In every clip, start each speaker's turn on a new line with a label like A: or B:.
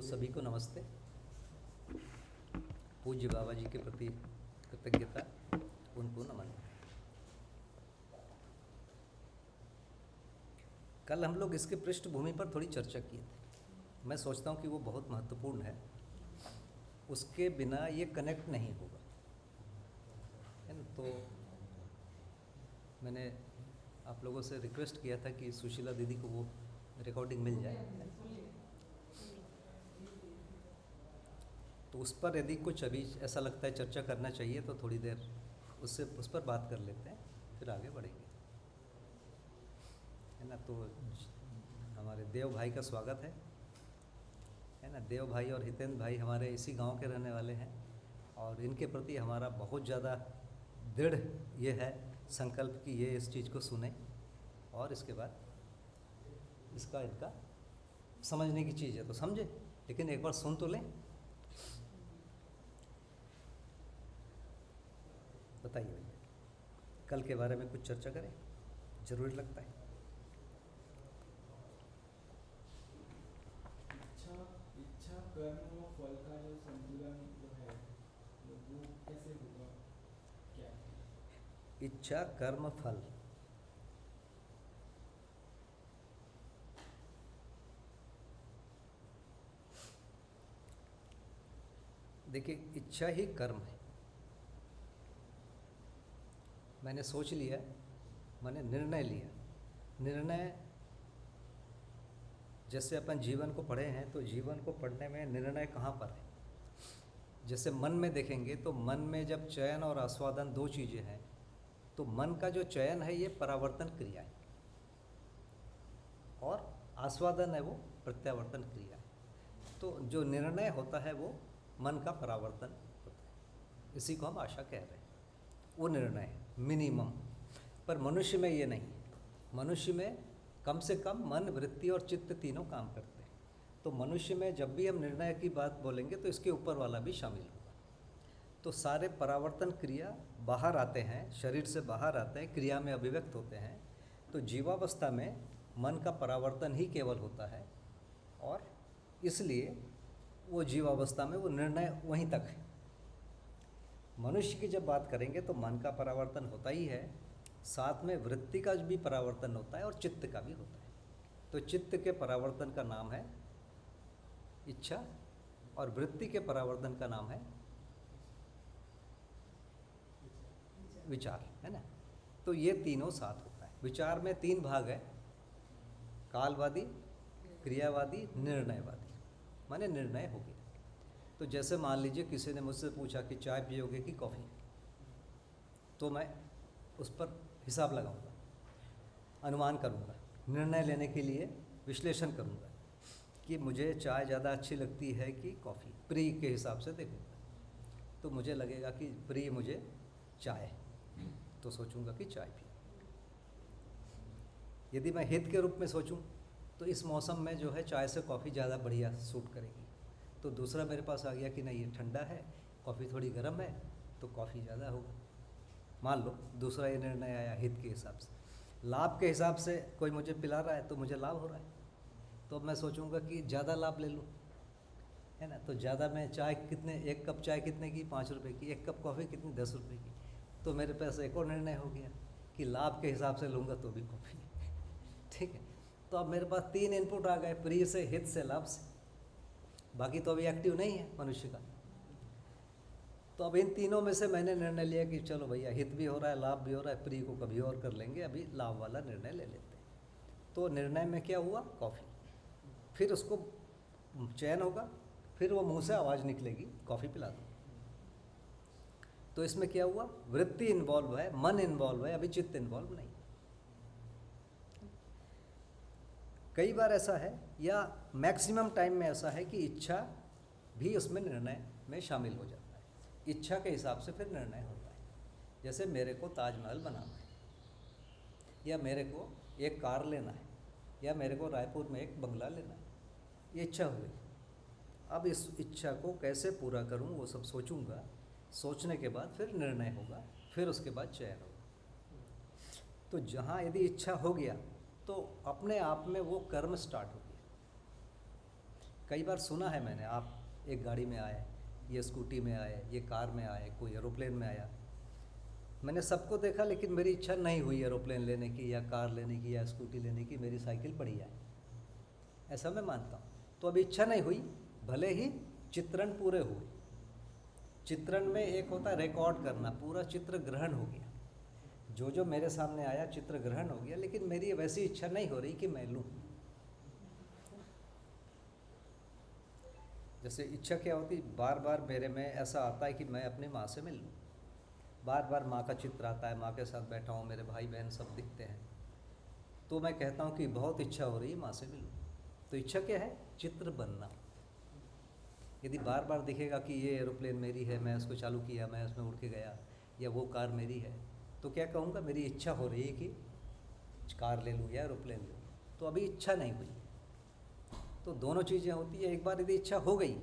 A: सभी को नमस्ते। पूज्य बाबा जी के प्रति कृतज्ञता, उनको नमन। कल हम लोग इसके पृष्ठभूमि पर थोड़ी चर्चा किए थे। मैं सोचता हूँ कि वो बहुत महत्वपूर्ण है, उसके बिना ये कनेक्ट नहीं होगा, है ना। तो मैंने आप लोगों से रिक्वेस्ट किया था कि सुशीला दीदी को वो रिकॉर्डिंग मिल जाए, तो उस पर यदि कुछ अभी ऐसा लगता है चर्चा करना चाहिए तो थोड़ी देर उस पर बात कर लेते हैं, फिर आगे बढ़ेंगे, है ना। तो हमारे देव भाई का स्वागत है ना। देव भाई और हितेंद्र भाई हमारे इसी गांव के रहने वाले हैं और इनके प्रति हमारा बहुत ज़्यादा दृढ़ ये है संकल्प कि ये इस चीज़ को सुने और इसके बाद इसका इनका समझने की चीज़ है तो समझे, लेकिन एक बार सुन तो लें। बताइए भैया, कल के बारे में कुछ चर्चा करें, जरूरी लगता है।
B: इच्छा कर्म और फल का जो संतुलन जो है वो कैसे होगा, क्या है?
A: इच्छा कर्म फल, देखिए इच्छा ही कर्म है। मैंने सोच लिया, मैंने निर्णय लिया। निर्णय जैसे अपन जीवन को पढ़े हैं तो जीवन को पढ़ने में निर्णय कहाँ पर है। जैसे मन में देखेंगे तो मन में जब चयन और आस्वादन दो चीज़ें हैं तो मन का जो चयन है ये परावर्तन क्रिया है और आस्वादन है वो प्रत्यावर्तन क्रिया है। तो जो निर्णय होता है वो मन का परावर्तन होता है, इसी को हम आशा कह रहे हैं। वो निर्णय है मिनिमम, पर मनुष्य में ये नहीं। मनुष्य में कम से कम मन, वृत्ति और चित्त तीनों काम करते हैं। तो मनुष्य में जब भी हम निर्णय की बात बोलेंगे तो इसके ऊपर वाला भी शामिल होगा। तो सारे परावर्तन क्रिया बाहर आते हैं, शरीर से बाहर आते हैं, क्रिया में अभिव्यक्त होते हैं। तो जीवावस्था में मन का परावर्तन ही केवल होता है और इसलिए वो जीवावस्था में वो निर्णय वहीं तक है। मनुष्य की जब बात करेंगे तो मन का परावर्तन होता ही है, साथ में वृत्ति का भी परावर्तन होता है और चित्त का भी होता है। तो चित्त के परावर्तन का नाम है इच्छा और वृत्ति के परावर्तन का नाम है विचार, है ना। तो ये तीनों साथ होता है। विचार में तीन भाग है, कालवादी, क्रियावादी, निर्णयवादी। माने निर्णय हो गया। तो जैसे मान लीजिए किसी ने मुझसे पूछा कि चाय पियोगे कि कॉफ़ी, तो मैं उस पर हिसाब लगाऊंगा, अनुमान करूंगा, निर्णय लेने के लिए विश्लेषण करूंगा कि मुझे चाय ज़्यादा अच्छी लगती है कि कॉफ़ी। प्रिय के हिसाब से देखूंगा तो मुझे लगेगा कि प्रिय मुझे चाय, तो सोचूंगा कि चाय पी। यदि मैं हित के रूप में सोचूं तो इस मौसम में जो है चाय से कॉफ़ी ज़्यादा बढ़िया सूट करेगी। तो दूसरा मेरे पास आ गया कि नहीं, ये ठंडा है, कॉफ़ी थोड़ी गर्म है, तो कॉफ़ी ज़्यादा होगा। मान लो दूसरा ये निर्णय आया हित के हिसाब से। लाभ के हिसाब से कोई मुझे पिला रहा है तो मुझे लाभ हो रहा है, तो मैं सोचूंगा कि ज़्यादा लाभ ले लूँ, है ना। तो ज़्यादा में चाय कितने, एक कप चाय कितने की, 5 रुपये की। एक कप कॉफ़ी कितनी, 10 रुपये की। तो मेरे पास एक और निर्णय हो गया कि लाभ के हिसाब से लूँगा तो भी कॉफ़ी, ठीक है। तो अब मेरे पास 3 इनपुट आ गए, प्रिय से, हित से, लाभ से। बाकी तो अभी एक्टिव नहीं है मनुष्य का। तो अब इन तीनों में से मैंने निर्णय लिया कि चलो भैया, हित भी हो रहा है, लाभ भी हो रहा है, प्रिय को कभी और कर लेंगे, अभी लाभ वाला निर्णय ले लेते हैं। तो निर्णय में क्या हुआ, कॉफ़ी। फिर उसको चयन होगा, फिर वो मुंह से आवाज़ निकलेगी, कॉफ़ी पिला दो। तो इसमें क्या हुआ, वृत्ति इन्वॉल्व है, मन इन्वॉल्व है, अभी चित्त इन्वॉल्व नहीं। कई बार ऐसा है, या मैक्सिमम टाइम में ऐसा है कि इच्छा भी उसमें निर्णय में शामिल हो जाता है। इच्छा के हिसाब से फिर निर्णय होता है। जैसे मेरे को ताजमहल बनाना है, या मेरे को एक कार लेना है, या मेरे को रायपुर में एक बंगला लेना है, ये इच्छा हुई। अब इस इच्छा को कैसे पूरा करूं वो सब सोचूंगा, सोचने के बाद फिर निर्णय होगा, फिर उसके बाद चयन होगा। तो जहाँ यदि इच्छा हो गया तो अपने आप में वो कर्म स्टार्ट हो गया। कई बार सुना है मैंने, आप एक गाड़ी में आए, ये स्कूटी में आए, ये कार में आए, कोई एरोप्लेन में आया। मैंने सबको देखा, लेकिन मेरी इच्छा नहीं हुई एरोप्लेन लेने की या कार लेने की या स्कूटी लेने की। मेरी साइकिल बढ़िया है, ऐसा मैं मानता हूँ। तो अभी इच्छा नहीं हुई, भले ही चित्रण पूरे हुए। चित्रण में एक होता है रिकॉर्ड करना, पूरा चित्र ग्रहण हो गया, जो जो मेरे सामने आया चित्र ग्रहण हो गया, लेकिन मेरी वैसी इच्छा नहीं हो रही कि मैं लूँ। जैसे इच्छा क्या होती, बार बार मेरे में ऐसा आता है कि मैं अपनी माँ से मिल लूँ। बार बार माँ का चित्र आता है, माँ के साथ बैठा हूँ, मेरे भाई बहन सब दिखते हैं, तो मैं कहता हूँ कि बहुत इच्छा हो रही है माँ से मिलूँ। तो इच्छा क्या है, चित्र बनना। यदि बार बार दिखेगा कि ये एरोप्लेन मेरी है, मैं उसको चालू किया, मैं उसमें उड़ के गया, या वो कार मेरी है, तो क्या कहूँगा, मेरी इच्छा हो रही है कि कार ले लूँ या एरोप्लेन ले लूँ। तो अभी इच्छा नहीं हुई। तो दोनों चीज़ें होती है। एक बार यदि इच्छा हो गई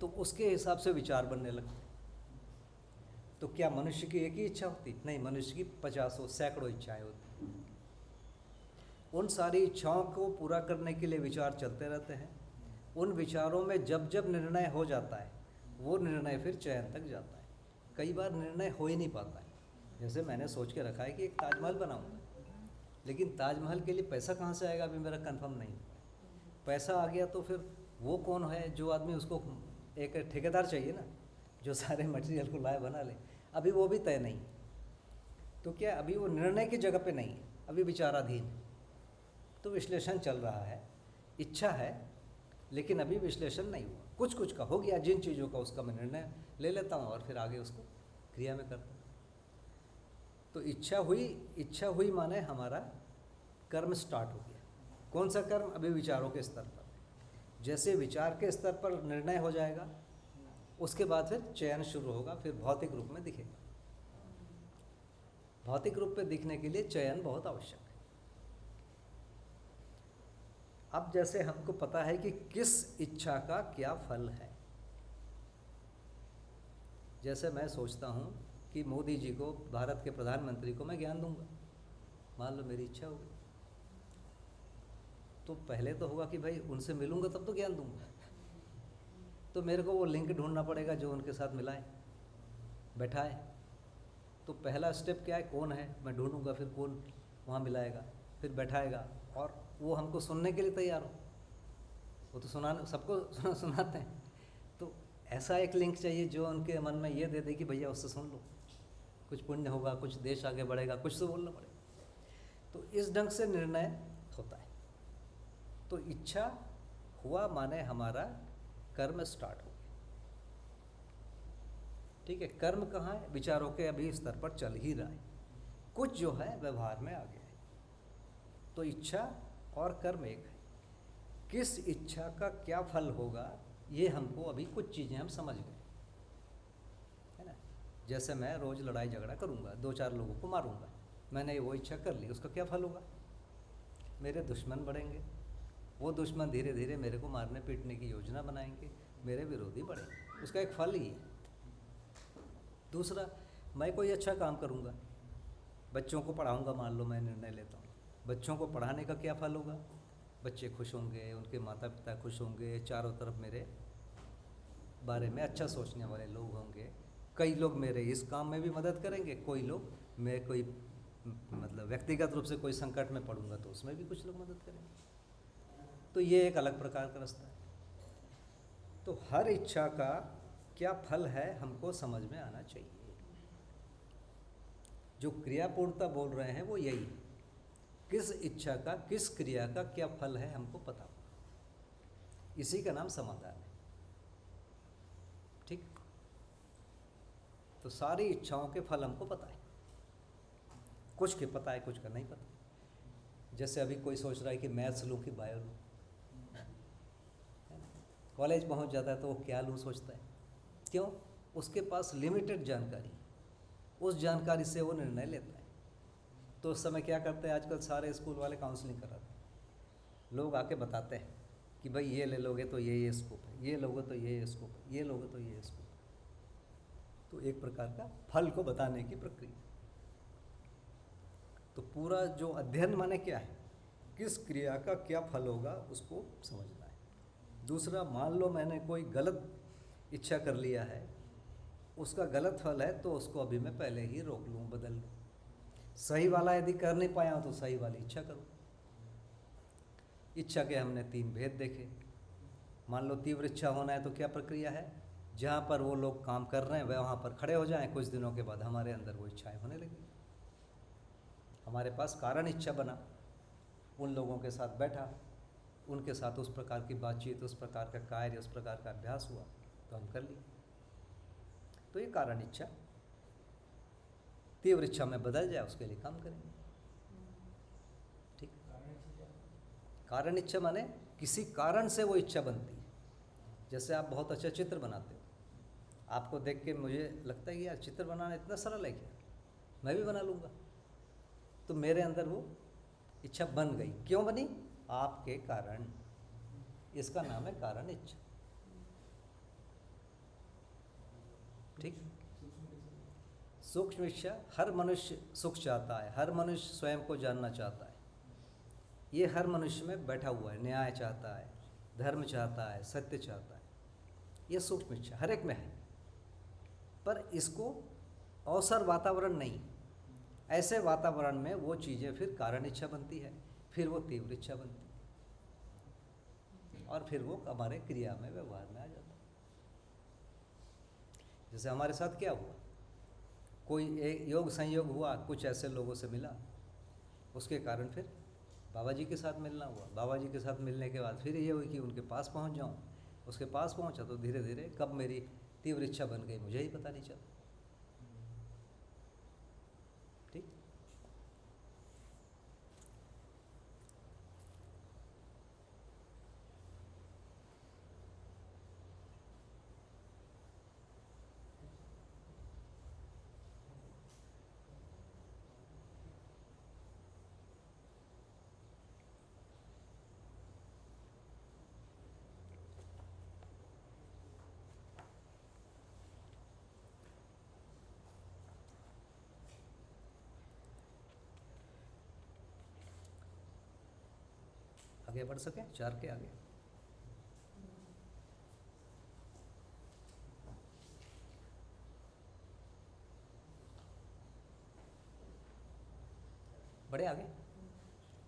A: तो उसके हिसाब से विचार बनने लगते। तो क्या मनुष्य की एक ही इच्छा होती? नहीं, मनुष्य की 50 सैकड़ों इच्छाएं होती। उन सारी इच्छाओं को पूरा करने के लिए विचार चलते रहते हैं। उन विचारों में जब जब निर्णय हो जाता है, वो निर्णय फिर चयन तक जाता है। कई बार निर्णय हो ही नहीं पाता है। जैसे मैंने सोच के रखा है कि एक ताजमहल बनाऊंगा, लेकिन ताजमहल के लिए पैसा कहाँ से आएगा अभी मेरा कंफर्म नहीं। पैसा आ गया तो फिर वो कौन है जो आदमी, उसको एक ठेकेदार चाहिए ना, जो सारे मटेरियल को लाए बना ले। अभी वो भी तय नहीं। तो क्या अभी वो निर्णय की जगह पे नहीं है, अभी विचाराधीन है। तो विश्लेषण चल रहा है, इच्छा है, लेकिन अभी विश्लेषण नहीं हुआ। कुछ कुछ का हो गया, जिन चीज़ों का उसका मैं निर्णय ले लेता हूँ और फिर आगे उसको क्रिया में करता हूँ। तो इच्छा हुई माने हमारा कर्म स्टार्ट हो गया। कौन सा कर्म? अभी विचारों के स्तर पर। जैसे विचार के स्तर पर निर्णय हो जाएगा, उसके बाद फिर चयन शुरू होगा, फिर भौतिक रूप में दिखेगा। भौतिक रूप में दिखने के लिए चयन बहुत आवश्यक है। अब जैसे हमको पता है कि किस इच्छा का क्या फल है। जैसे मैं सोचता हूँ कि मोदी जी को, भारत के प्रधानमंत्री को मैं ज्ञान दूंगा, मान लो मेरी इच्छा होगी, तो पहले तो होगा कि भाई उनसे मिलूंगा तब तो ज्ञान दूंगा। तो मेरे को वो लिंक ढूंढना पड़ेगा जो उनके साथ मिलाए, बैठाए। तो पहला स्टेप क्या है, कौन है, मैं ढूंढूंगा, फिर कौन वहाँ मिलाएगा, फिर बैठाएगा, और वो हमको सुनने के लिए तैयार हो। वो तो सबको सुनाते हैं। तो ऐसा एक लिंक चाहिए जो उनके मन में ये दे दे कि भैया उससे सुन लो, कुछ पुण्य होगा, कुछ देश आगे बढ़ेगा, कुछ तो बोलना पड़ेगा। तो इस ढंग से निर्णय होता है। तो इच्छा हुआ माने हमारा कर्म स्टार्ट हो गया। ठीक है, कर्म कहाँ है? विचारों के अभी स्तर पर चल ही रहा है, कुछ जो है व्यवहार में आ गया है। तो इच्छा और कर्म एक है। किस इच्छा का क्या फल होगा, ये हमको अभी कुछ चीज़ें हम समझ गए, है ना। जैसे मैं रोज़ लड़ाई झगड़ा करूँगा, 2-4 लोगों को मारूँगा, मैंने वो इच्छा कर ली, उसका क्या फल होगा? मेरे दुश्मन बढ़ेंगे, वो दुश्मन धीरे धीरे मेरे को मारने पीटने की योजना बनाएंगे, मेरे विरोधी बढ़ेंगे, उसका एक फल ही है। दूसरा, मैं कोई अच्छा काम करूँगा, बच्चों को पढ़ाऊँगा, मान लो मैं निर्णय लेता हूँ, बच्चों को पढ़ाने का क्या फल होगा? बच्चे खुश होंगे, उनके माता पिता खुश होंगे, चारों तरफ मेरे बारे में अच्छा सोचने वाले लोग होंगे। कई लोग मेरे इस काम में भी मदद करेंगे, कोई लोग, मैं कोई मतलब व्यक्तिगत रूप से कोई संकट में पड़ूंगा तो उसमें भी कुछ लोग मदद करेंगे। तो ये एक अलग प्रकार का रास्ता है। तो हर इच्छा का क्या फल है हमको समझ में आना चाहिए। जो क्रियापूर्णता बोल रहे हैं वो यही है, किस इच्छा का, किस क्रिया का क्या फल है हमको पता हो, इसी का नाम समाधान है। ठीक, तो सारी इच्छाओं के फल हमको पता है, कुछ के पता है, कुछ का नहीं पता। जैसे अभी कोई सोच रहा है कि मैथ्स लूँ कि बायो लूँ, कॉलेज पहुंच जाता है तो वो क्या लूँ सोचता है। क्यों? उसके पास लिमिटेड जानकारी, उस जानकारी से वो निर्णय लेता है। तो उस समय क्या करते हैं, आजकल सारे स्कूल वाले काउंसलिंग कराते हैं, लोग आके बताते हैं कि भाई ये ले लोगे तो ये स्कोप है, ये लोगे तो ये स्कोप है, ये लोगे तो ये स्कोप है। तो एक प्रकार का फल को बताने की प्रक्रिया। तो पूरा जो अध्ययन माने क्या है, किस क्रिया का क्या फल होगा उसको समझना है। दूसरा, मान लो मैंने कोई गलत इच्छा कर लिया है, उसका गलत फल है, तो उसको अभी मैं पहले ही रोक लूँ, बदल लूँ। सही वाला यदि कर नहीं पाया हूँ तो सही वाली इच्छा करूँ। इच्छा के हमने 3 भेद देखे। मान लो तीव्र इच्छा होना है तो क्या प्रक्रिया है, जहाँ पर वो लोग काम कर रहे हैं वहाँ पर खड़े हो जाएं, कुछ दिनों के बाद हमारे अंदर वो इच्छाएं होने लगी। हमारे पास कारण इच्छा बना, उन लोगों के साथ बैठा, उनके साथ उस प्रकार की बातचीत, उस प्रकार का कार्य, उस प्रकार का अभ्यास हुआ तो हम कर लिए। तो ये कारण इच्छा तीव्र इच्छा में बदल जाए, उसके लिए काम करेंगे। ठीक। कारण इच्छा माने किसी कारण से वो इच्छा बनती है। जैसे आप बहुत अच्छा चित्र बनाते हो, आपको देख के मुझे लगता है कि यार चित्र बनाना इतना सरल है क्या, मैं भी बना लूँगा। तो मेरे अंदर वो इच्छा बन गई। क्यों बनी? आपके कारण। इसका नाम है कारण इच्छा। ठीक। सूक्ष्म इच्छा, हर मनुष्य सुख चाहता है, हर मनुष्य स्वयं को जानना चाहता है। ये हर मनुष्य में बैठा हुआ है। न्याय चाहता है, धर्म चाहता है, सत्य चाहता है। ये सूक्ष्म इच्छा हर एक में है, पर इसको अवसर वातावरण नहीं, ऐसे वातावरण में वो चीज़ें फिर कारण इच्छा बनती है, फिर वो तीव्र इच्छा बनती है, और फिर वो हमारे क्रिया में, व्यवहार में आ जाता है। जैसे हमारे साथ क्या हुआ, कोई एक योग संयोग हुआ, कुछ ऐसे लोगों से मिला, उसके कारण फिर बाबा जी के साथ मिलना हुआ। बाबा जी के साथ मिलने के बाद फिर ये हुई कि उनके पास पहुंच जाऊं। उसके पास पहुंचा तो धीरे धीरे कब मेरी तीव्र इच्छा बन गई मुझे ही पता नहीं चला। ठीक। आगे बढ़ सके 4 के आगे। बढ़े आगे।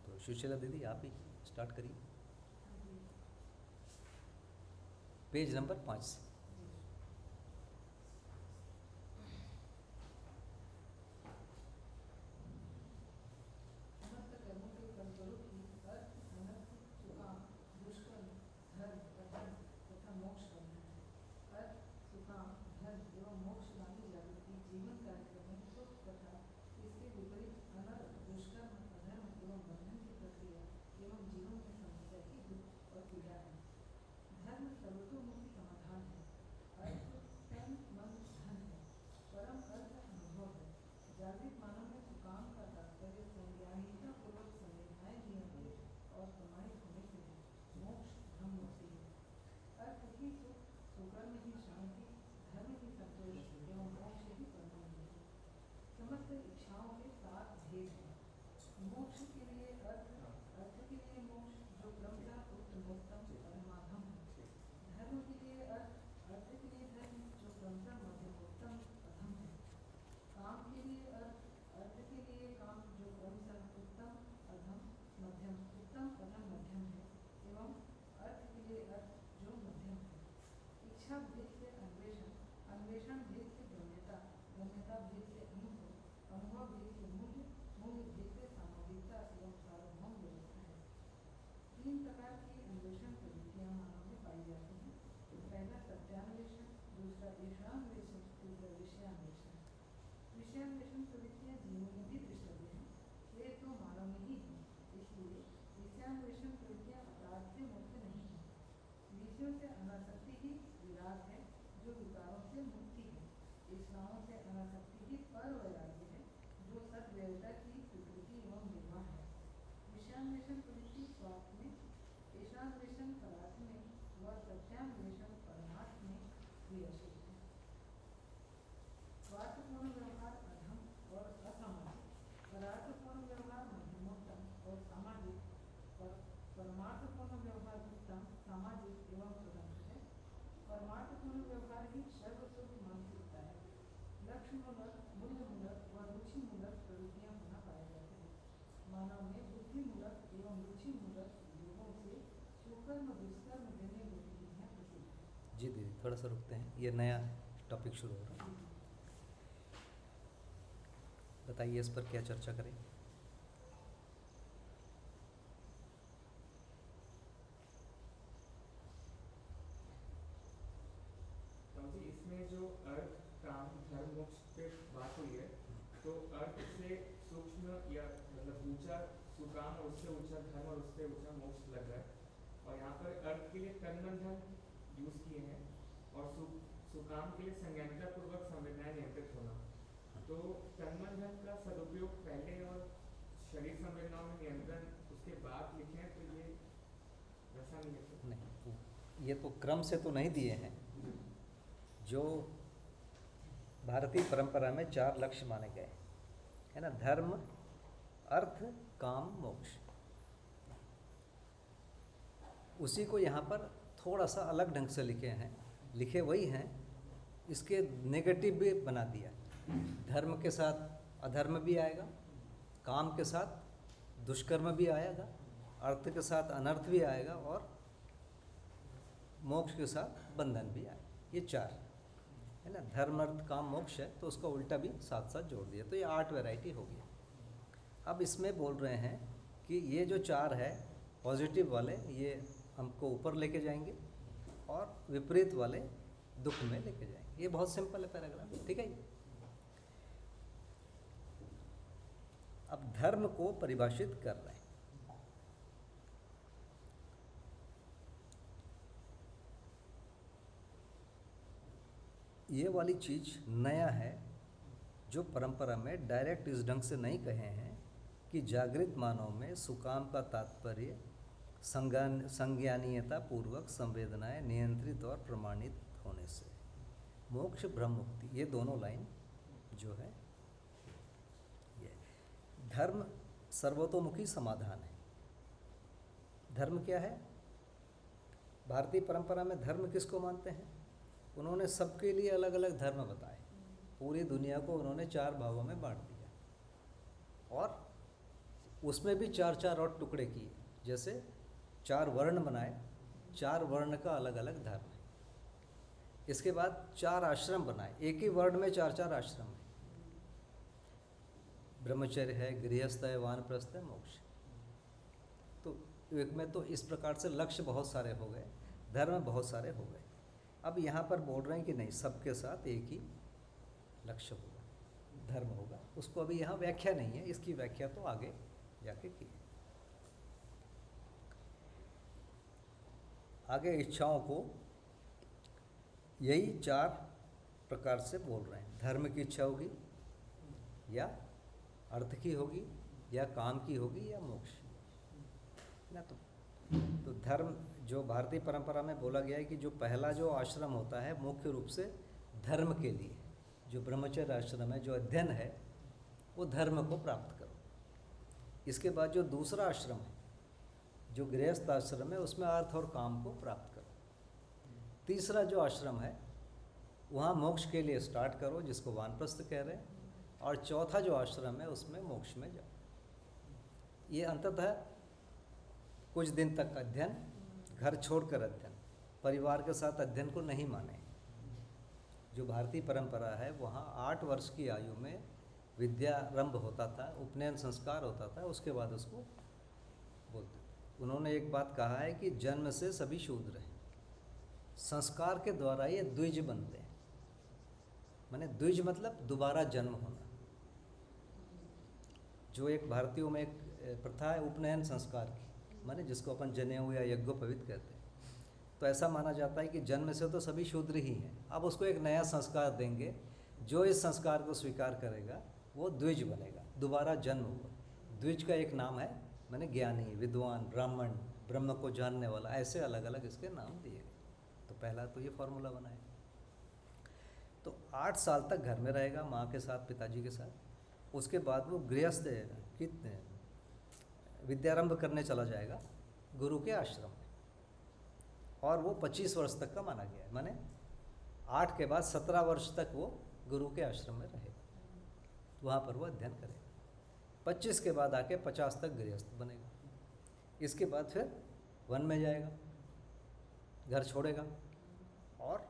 A: तो सुशीला दीदी आप ही स्टार्ट करिए, पेज नंबर 5 से।
C: समस्त कर्मों के फलस्वरूप ही अर्थ, अनर्थ, सुकाम, दुष्कर्म, धर्म, अधर्म तथा मोक्ष करना है। अर्थ, सुकाम, धर्म एवं मोक्षगामी जागृति जीवन कार्यक्रम में सुख तथा इसके विपरीत अनर्थ, दुष्कर्म, अधर्म एवं बंधन की प्रक्रिया एवं जीवन में समस्या की दुख और पीड़ा है। धर्म सर्वतोमुखी समाधान है। अर्थ तन मन धन है। परम अर्थ अनुभव है। जागृत मानव में सुकाम का तात्पर्य संज्ञाहीनता पूर्वक संवेदनाएं नियंत्रित और प्रमाणित होने से है। मोक्ष ब्रह्म मुक्ति है। अर्थ ही सुख, सुकर्म ही शांति, धर्म ही संतोष एवं मोक्ष ही परमानंद है। समस्त इच्छाओं के 7 भेद हैं। मोक्ष के लिए अर्थ, अर्थ के लिए मोक्ष जो क्रमशः उत्तमोत्तम परमाधम है। धर्म के लिए अर्थ, अर्थ के लिए धर्म जो क्रमशः मध्यमोत्तम अधम है। काम के लिए अर्थ, अर्थ के लिए काम जो क्रमशः उत्तम अधम मध्यम, उत्तम अधम मध्यम है। एवं अर्थ के लिए अर्थ जो मध्यम है। इच्छा भेद से अन्वेषण, अन्वेषण भेद से गम्यता, गम्यता भेद से अनुभव, अनुभव भेद से मूल्य, मूल्य भेद से सामाजिकता एवं सार्वभौम व्यवस्था है। 3 प्रकार की अन्वेषण प्रवृत्तियां मानव में पाई जाती हैं। पहला सत्यान्वेषण, दूसरा ईश्वरान्वेषण, तीसरा विषयान्वेषण। विषयान्वेषण प्रवृत्तियां जीवों में भी दृष्टव्य हैं, वे तो मानव में ही हैं, इसलिए विषयान्वेषण प्रवृत्तियां अपराध से मुक्त नहीं हैं। विषयों से अनासक्ति ही विराग है, जो विकारों से मुक्ति है। इच्छाओं से अनासक्ति ही पर वैराग्य है, जो सद्वैता की स्वीकृति एवं निर्वाह है। विषयान्वेषण प्रवृत्ति स्वार्थ में, ईश्वरान्वेषण परार्थ में व सत्यान्वेषण परमार्थ में क्रियाशील है। स्वार्थपूर्ण व्यवहार अधम और असामाजिक, परार्थपूर्ण व्यवहार मध्यमोत्तम और सामाजिक, परमार्थपूर्ण व्यवहार उत्तम, सामाजिक एवं मनोव्यवहार ही सर्वस्व मानसिकता है। लक्ष्य मूलक, मूल्य मूलक व रुचि मूलक प्रवृत्तियां पुनः पाए जाते हैं। मानव में बुद्धि मूलक एवं रुचि मूलक योगों से सुकर्म दुष्कर्म देने गतिविधियां प्रसिद्ध हैं।
A: जी दीदी, थोड़ा सा रुकते हैं, ये नया टॉपिक शुरू हो रहा है। बताइए इस पर क्या चर्चा करें।
B: जी इसमें जो अर्थ काम धर्म मोक्ष पे बात हुई है, तो अर्थ से सूक्ष्म या मतलब ऊंचा सुकाम और उससे ऊंचा धर्म और उससे ऊंचा मोक्ष लग रहा है। और यहाँ पर अर्थ के लिए कर्म बंधन यूज किए हैं और सुकाम के लिए संज्ञानिकता पूर्वक संवेदनाएं नियंत्रित होना। तो कर्म बंधन का सदुपयोग पहले और शरीर संवेदनाओं में नियंत्रण उसके बाद लिखे हैं, तो ये वैसा नहीं है। तो
A: नहीं, ये तो क्रम से तो नहीं दिए हैं। जो भारतीय परंपरा में 4 लक्ष्य माने गए है ना, धर्म, अर्थ, काम, मोक्ष, उसी को यहाँ पर थोड़ा सा अलग ढंग से लिखे हैं। लिखे वही हैं, इसके नेगेटिव भी बना दिया। धर्म के साथ अधर्म भी आएगा, काम के साथ दुष्कर्म भी आएगा, अर्थ के साथ अनर्थ भी आएगा और मोक्ष के साथ बंधन भी आएगा। ये 4 है ना, धर्म, अर्थ, काम, मोक्ष है, तो उसका उल्टा भी साथ साथ जोड़ दिया, तो ये 8 वैरायटी हो गई। अब इसमें बोल रहे हैं कि ये जो 4 है पॉजिटिव वाले, ये हमको ऊपर लेके जाएंगे और विपरीत वाले दुख में लेके जाएंगे। ये बहुत सिंपल है पैराग्राफ, ठीक है। अब धर्म को परिभाषित कर रहे हैं। ये वाली चीज़ नया है, जो परंपरा में डायरेक्ट इस ढंग से नहीं कहे हैं कि जागृत मानव में सुकाम का तात्पर्य संज्ञानीयता पूर्वक संवेदनाएं नियंत्रित और प्रमाणित होने से, मोक्ष ब्रह्म मुक्ति, ये दोनों लाइन जो है ये धर्म सर्वतोमुखी समाधान है। धर्म क्या है? भारतीय परंपरा में धर्म किसको मानते हैं? उन्होंने सबके लिए अलग अलग धर्म बताए। पूरी दुनिया को उन्होंने 4 भागों में बांट दिया और उसमें भी 4-4 और टुकड़े किए। जैसे 4 वर्ण बनाए, 4 वर्ण का अलग अलग धर्म है। इसके बाद 4 आश्रम बनाए, एक ही वर्ण में 4-4 आश्रम है। ब्रह्मचर्य है, गृहस्थ है, वानप्रस्थ है, मोक्ष। तो एक में तो इस प्रकार से लक्ष्य बहुत सारे हो गए, धर्म बहुत सारे हो गए। अब यहाँ पर बोल रहे हैं कि नहीं, सबके साथ एक ही लक्ष्य होगा, धर्म होगा। उसको अभी यहाँ व्याख्या नहीं है, इसकी व्याख्या तो आगे जाके की। आगे इच्छाओं को यही 4 प्रकार से बोल रहे हैं। धर्म की इच्छा होगी या अर्थ की होगी या काम की होगी या मोक्ष ना। तो धर्म जो भारतीय परंपरा में बोला गया है कि जो पहला जो आश्रम होता है मुख्य रूप से धर्म के लिए, जो ब्रह्मचर्य आश्रम है, जो अध्ययन है, वो धर्म को प्राप्त करो। इसके बाद जो दूसरा आश्रम है, जो गृहस्थ आश्रम है, उसमें अर्थ और काम को प्राप्त करो। तीसरा जो आश्रम है वहाँ मोक्ष के लिए स्टार्ट करो, जिसको वानप्रस्थ कह रहे हैं। और चौथा जो आश्रम है उसमें मोक्ष में जाओ। ये अंततः कुछ दिन तक अध्ययन, घर छोड़कर अध्ययन, परिवार के साथ अध्ययन को नहीं माने। जो भारतीय परंपरा है वहाँ 8 वर्ष की आयु में विद्यारंभ होता था, उपनयन संस्कार होता था, उसके बाद उसको बोलते। उन्होंने एक बात कहा है कि जन्म से सभी शूद्र हैं, संस्कार के द्वारा ये द्विज बनते हैं। माने द्विज मतलब दोबारा जन्म होना। जो एक भारतीयों में एक प्रथा है उपनयन संस्कार की, माने जिसको अपन जनेऊ या यज्ञोपवीत कहते हैं। तो ऐसा माना जाता है कि जन्म से तो सभी शूद्र ही हैं, अब उसको एक नया संस्कार देंगे। जो इस संस्कार को स्वीकार करेगा वो द्विज बनेगा, दोबारा जन्म होगा। द्विज का एक नाम है, माने ज्ञानी, विद्वान, ब्राह्मण, ब्रह्म को जानने वाला, ऐसे अलग अलग इसके नाम दिए गए। तो पहला तो ये फॉर्मूला बना है। तो 8 साल तक घर में रहेगा माँ के साथ, पिताजी के साथ। उसके बाद वो गृहस्थ कितने विद्यारंभ करने चला जाएगा गुरु के आश्रम में, और वो 25 वर्ष तक का माना गया है। माने 8 के बाद 17 वर्ष तक वो गुरु के आश्रम में रहेगा, वहाँ पर वो अध्ययन करेगा। 25 के बाद आके 50 तक गृहस्थ बनेगा। इसके बाद फिर वन में जाएगा, घर छोड़ेगा, और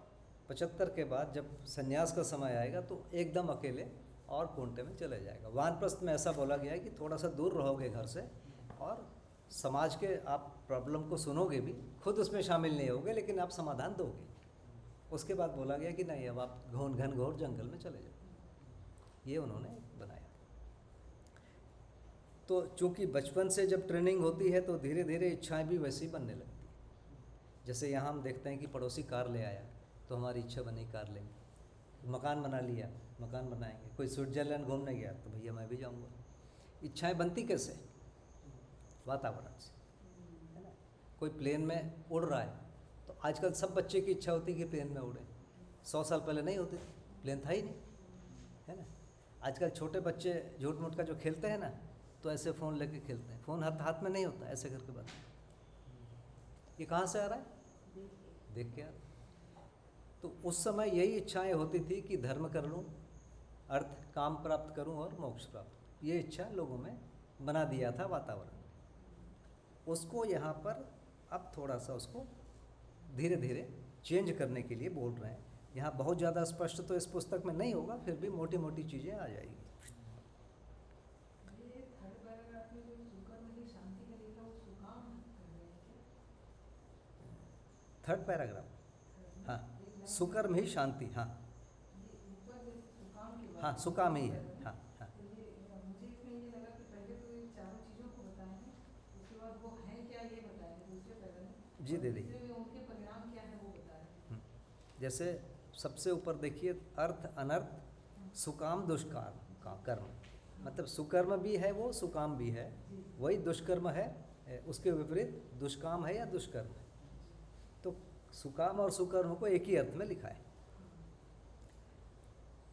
A: 75 के बाद जब संन्यास का समय आएगा तो एकदम अकेले और कोंटे में चले जाएगा। वानप्रस्थ में ऐसा बोला गया है कि थोड़ा सा दूर रहोगे घर से, और समाज के आप प्रॉब्लम को सुनोगे भी, खुद उसमें शामिल नहीं होगे, लेकिन आप समाधान दोगे। उसके बाद बोला गया कि नहीं, अब आप घनघोर जंगल में चले जाओ। ये उन्होंने बनाया। तो चूँकि बचपन से जब ट्रेनिंग होती है तो धीरे धीरे इच्छाएं भी वैसी बनने लगती हैं। जैसे यहाँ हम देखते हैं कि पड़ोसी कार ले आया तो हमारी इच्छा बनी कार लेंगे, मकान बना लिया मकान बनाएंगे, कोई स्विट्जरलैंड घूमने गया तो भैया मैं भी जाऊँगा। इच्छाएं बनती कैसे? वातावरण से, है ना। कोई प्लेन में उड़ रहा है तो आजकल सब बच्चे की इच्छा होती है कि प्लेन में उड़े। 100 साल पहले नहीं होती थी, प्लेन था ही नहीं, है ना। आजकल छोटे बच्चे झूठ मूठ का जो खेलते हैं ना, तो ऐसे फ़ोन लेके खेलते हैं। फ़ोन हाथ में नहीं होता, ऐसे करके बात। ये कहाँ से आ रहा है? देख के आ रहा है। तो उस समय यही इच्छाएं होती थी कि धर्म कर लूँ, अर्थ काम प्राप्त करूँ और मोक्ष प्राप्त। ये इच्छा लोगों में बना दिया था वातावरण। उसको यहाँ पर अब थोड़ा सा उसको धीरे धीरे चेंज करने के लिए बोल रहे हैं। यहाँ बहुत ज़्यादा स्पष्ट तो इस पुस्तक में नहीं होगा, फिर भी मोटी मोटी चीज़ें आ जाएगी।
C: ये थर्ड पैराग्राफ में जो सुकर्म ही शांति का लिखा, वो सुकाम कर रहे हैं क्या?
A: थर्ड पैराग्राफ, हाँ, सुकर्म ही शांति, हाँ
C: ये ऊपर जो सुकाम की बात
A: हाँ, सुकाम ही है, हाँ हाँ।
C: तो ये मुझे इसमें ये लगा कि पहले तो ये चारों चीज़ों को बताए हैं, उसके बाद वो हैं क्या ये बताए हैं दूसरे पैराग्राफ में,
A: जी
C: और
A: दीदी।
C: तीसरे में उनके परिणाम क्या है वो बताए हैं।
A: जैसे सबसे ऊपर देखिए, अर्थ अनर्थ सुकाम दुष्काम का कर्म, मतलब सुकर्म भी है वो, सुकाम भी है, वही दुष्कर्म है, उसके विपरीत दुष्काम है या दुष्कर्म है। तो सुकाम और सुकर्म को एक ही अर्थ में लिखा है।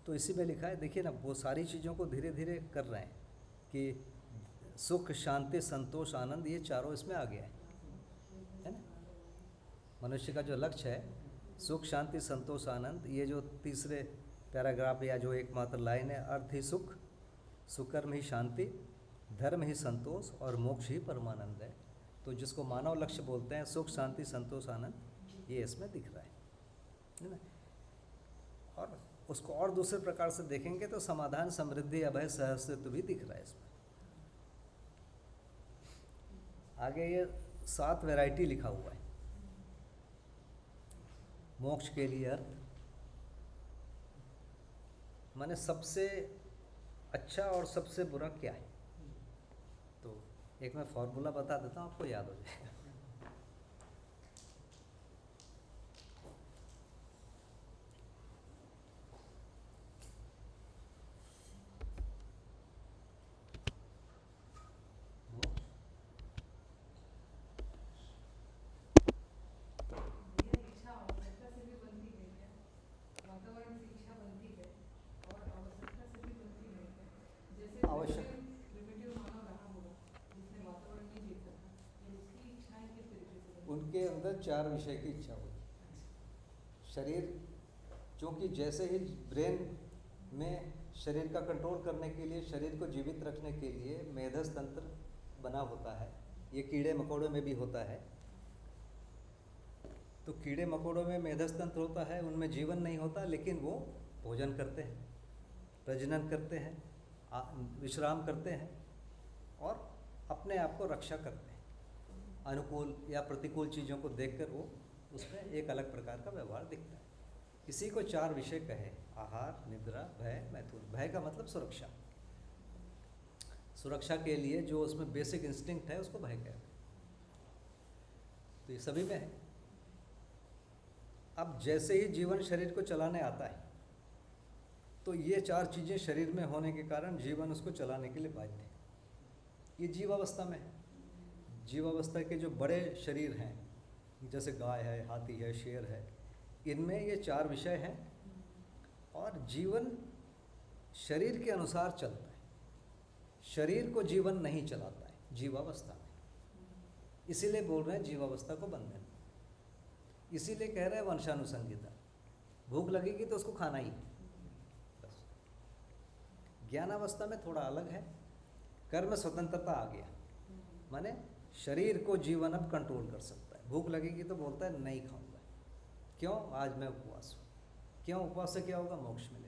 A: तो इसी में लिखा है, देखिए ना, वो सारी चीज़ों को धीरे धीरे कर रहे हैं कि सुख शांति संतोष आनंद, ये चारों इसमें आ गया है ना। मनुष्य का जो लक्ष्य है सुख शांति संतोष आनंद, ये जो तीसरे पैराग्राफ या जो एकमात्र लाइन है, अर्थ ही सुख, सुकर्म ही शांति, धर्म ही संतोष और मोक्ष ही परमानंद है। तो जिसको मानव लक्ष्य बोलते हैं, सुख शांति संतोष आनंद, ये इसमें दिख रहा है ना। और उसको और दूसरे प्रकार से देखेंगे तो समाधान समृद्धि अभय सहस्तित्व भी दिख रहा है इसमें। आगे ये 7 वैरायटी लिखा हुआ है मोक्ष के लिए। अर्थ माने सबसे अच्छा और सबसे बुरा क्या है। तो एक मैं फॉर्मूला बता देता हूँ, आपको याद हो जाएगा।
C: ये इच्छा आवश्यकता से भी बनती है क्या? वातावरण से इच्छा बनती है और आवश्यकता से भी बनती है क्या? जैसे
A: आवश्यक
C: प्रिमिटिव मानव रहा होगा जिसने वातावरण नहीं देखा था, तो उसकी इच्छाएं किस तरीके से बनती
A: उनके अंदर 4 विषय की इच्छा होगी। शरीर, क्योंकि जैसे ही ब्रेन में शरीर का कंट्रोल करने के लिए, शरीर को जीवित रखने के लिए मेधस तंत्र बना होता है, ये कीड़े मकोड़ों में भी होता है। तो कीड़े मकोड़ों में मेधस तंत्र होता है, उनमें जीवन नहीं होता, लेकिन वो भोजन करते हैं, प्रजनन करते हैं, विश्राम करते हैं और अपने आप को रक्षा करते हैं। अनुकूल या प्रतिकूल चीज़ों को देखकर वो उसमें एक अलग प्रकार का व्यवहार दिखता है। इसी को 4 विषय कहे, आहार, निद्रा, भय, मैथुन। भय का मतलब सुरक्षा, सुरक्षा के लिए जो उसमें बेसिक इंस्टिंक्ट है उसको भय कहते हैं। तो ये सभी में है। अब जैसे ही जीवन शरीर को चलाने आता है तो ये 4 चीज़ें शरीर में होने के कारण जीवन उसको चलाने के लिए बाध्य है। ये जीवावस्था में है। जीवावस्था के जो बड़े शरीर हैं, जैसे गाय है, हाथी है, शेर है, इनमें ये 4 विषय हैं और जीवन शरीर के अनुसार चलता है, शरीर को जीवन नहीं चलाता है जीवावस्था में। इसीलिए बोल रहे हैं जीवावस्था को बंधन, इसीलिए कह रहे हैं वंशानुसंगिता। भूख लगेगी तो उसको खाना ही है, बस। ज्ञानावस्था में थोड़ा अलग है, कर्म स्वतंत्रता आ गया, माने शरीर को जीवन अब कंट्रोल कर सकता है। भूख लगेगी तो बोलता है नहीं खाऊंगा, क्यों? आज मैं उपवास हूँ। क्यों? उपवास से क्या होगा? मोक्ष मिलेगा।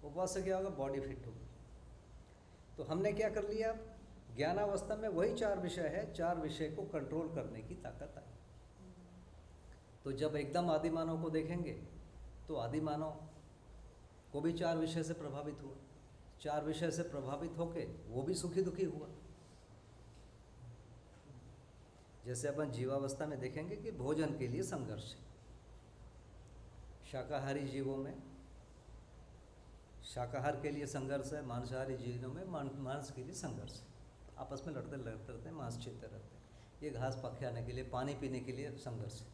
A: उपवास से क्या होगा? बॉडी फिट होगी। तो हमने क्या कर लिया? अब ज्ञानावस्था में वही 4 विषय है, 4 विषय को कंट्रोल करने की ताकत आई। तो जब एकदम आदि मानव को देखेंगे तो आदि मानव को भी 4 विषय से प्रभावित हुआ, 4 विषय से प्रभावित होके वो भी सुखी दुखी हुआ। जैसे अपन जीवावस्था में देखेंगे कि भोजन के लिए संघर्ष है। शाकाहारी जीवों में शाकाहार के लिए संघर्ष है, मांसाहारी जीवों में मांस के लिए संघर्ष है। आपस में लड़ते रहते हैं, मांस छीनते रहते हैं। ये घास पकाने के लिए, पानी पीने के लिए संघर्ष है।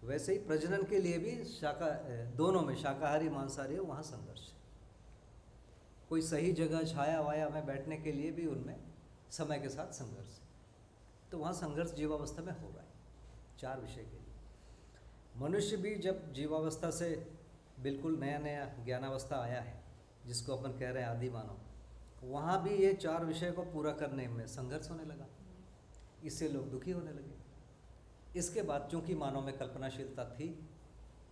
A: वैसे ही प्रजनन के लिए भी दोनों में, शाकाहारी मांसाहारी हो, वहाँ संघर्ष है। कोई सही जगह छाया वाया में बैठने के लिए भी उनमें समय के साथ संघर्ष है। तो वहाँ संघर्ष जीवावस्था में हो रहा है 4 विषय के लिए। मनुष्य भी जब जीवावस्था से बिल्कुल नया नया ज्ञानावस्था आया है, जिसको अपन कह रहे हैं आदि मानव, वहाँ भी ये 4 विषय को पूरा करने में संघर्ष होने लगा। इससे लोग दुखी होने लगे। इसके बाद चूँकि मानव में कल्पनाशीलता थी,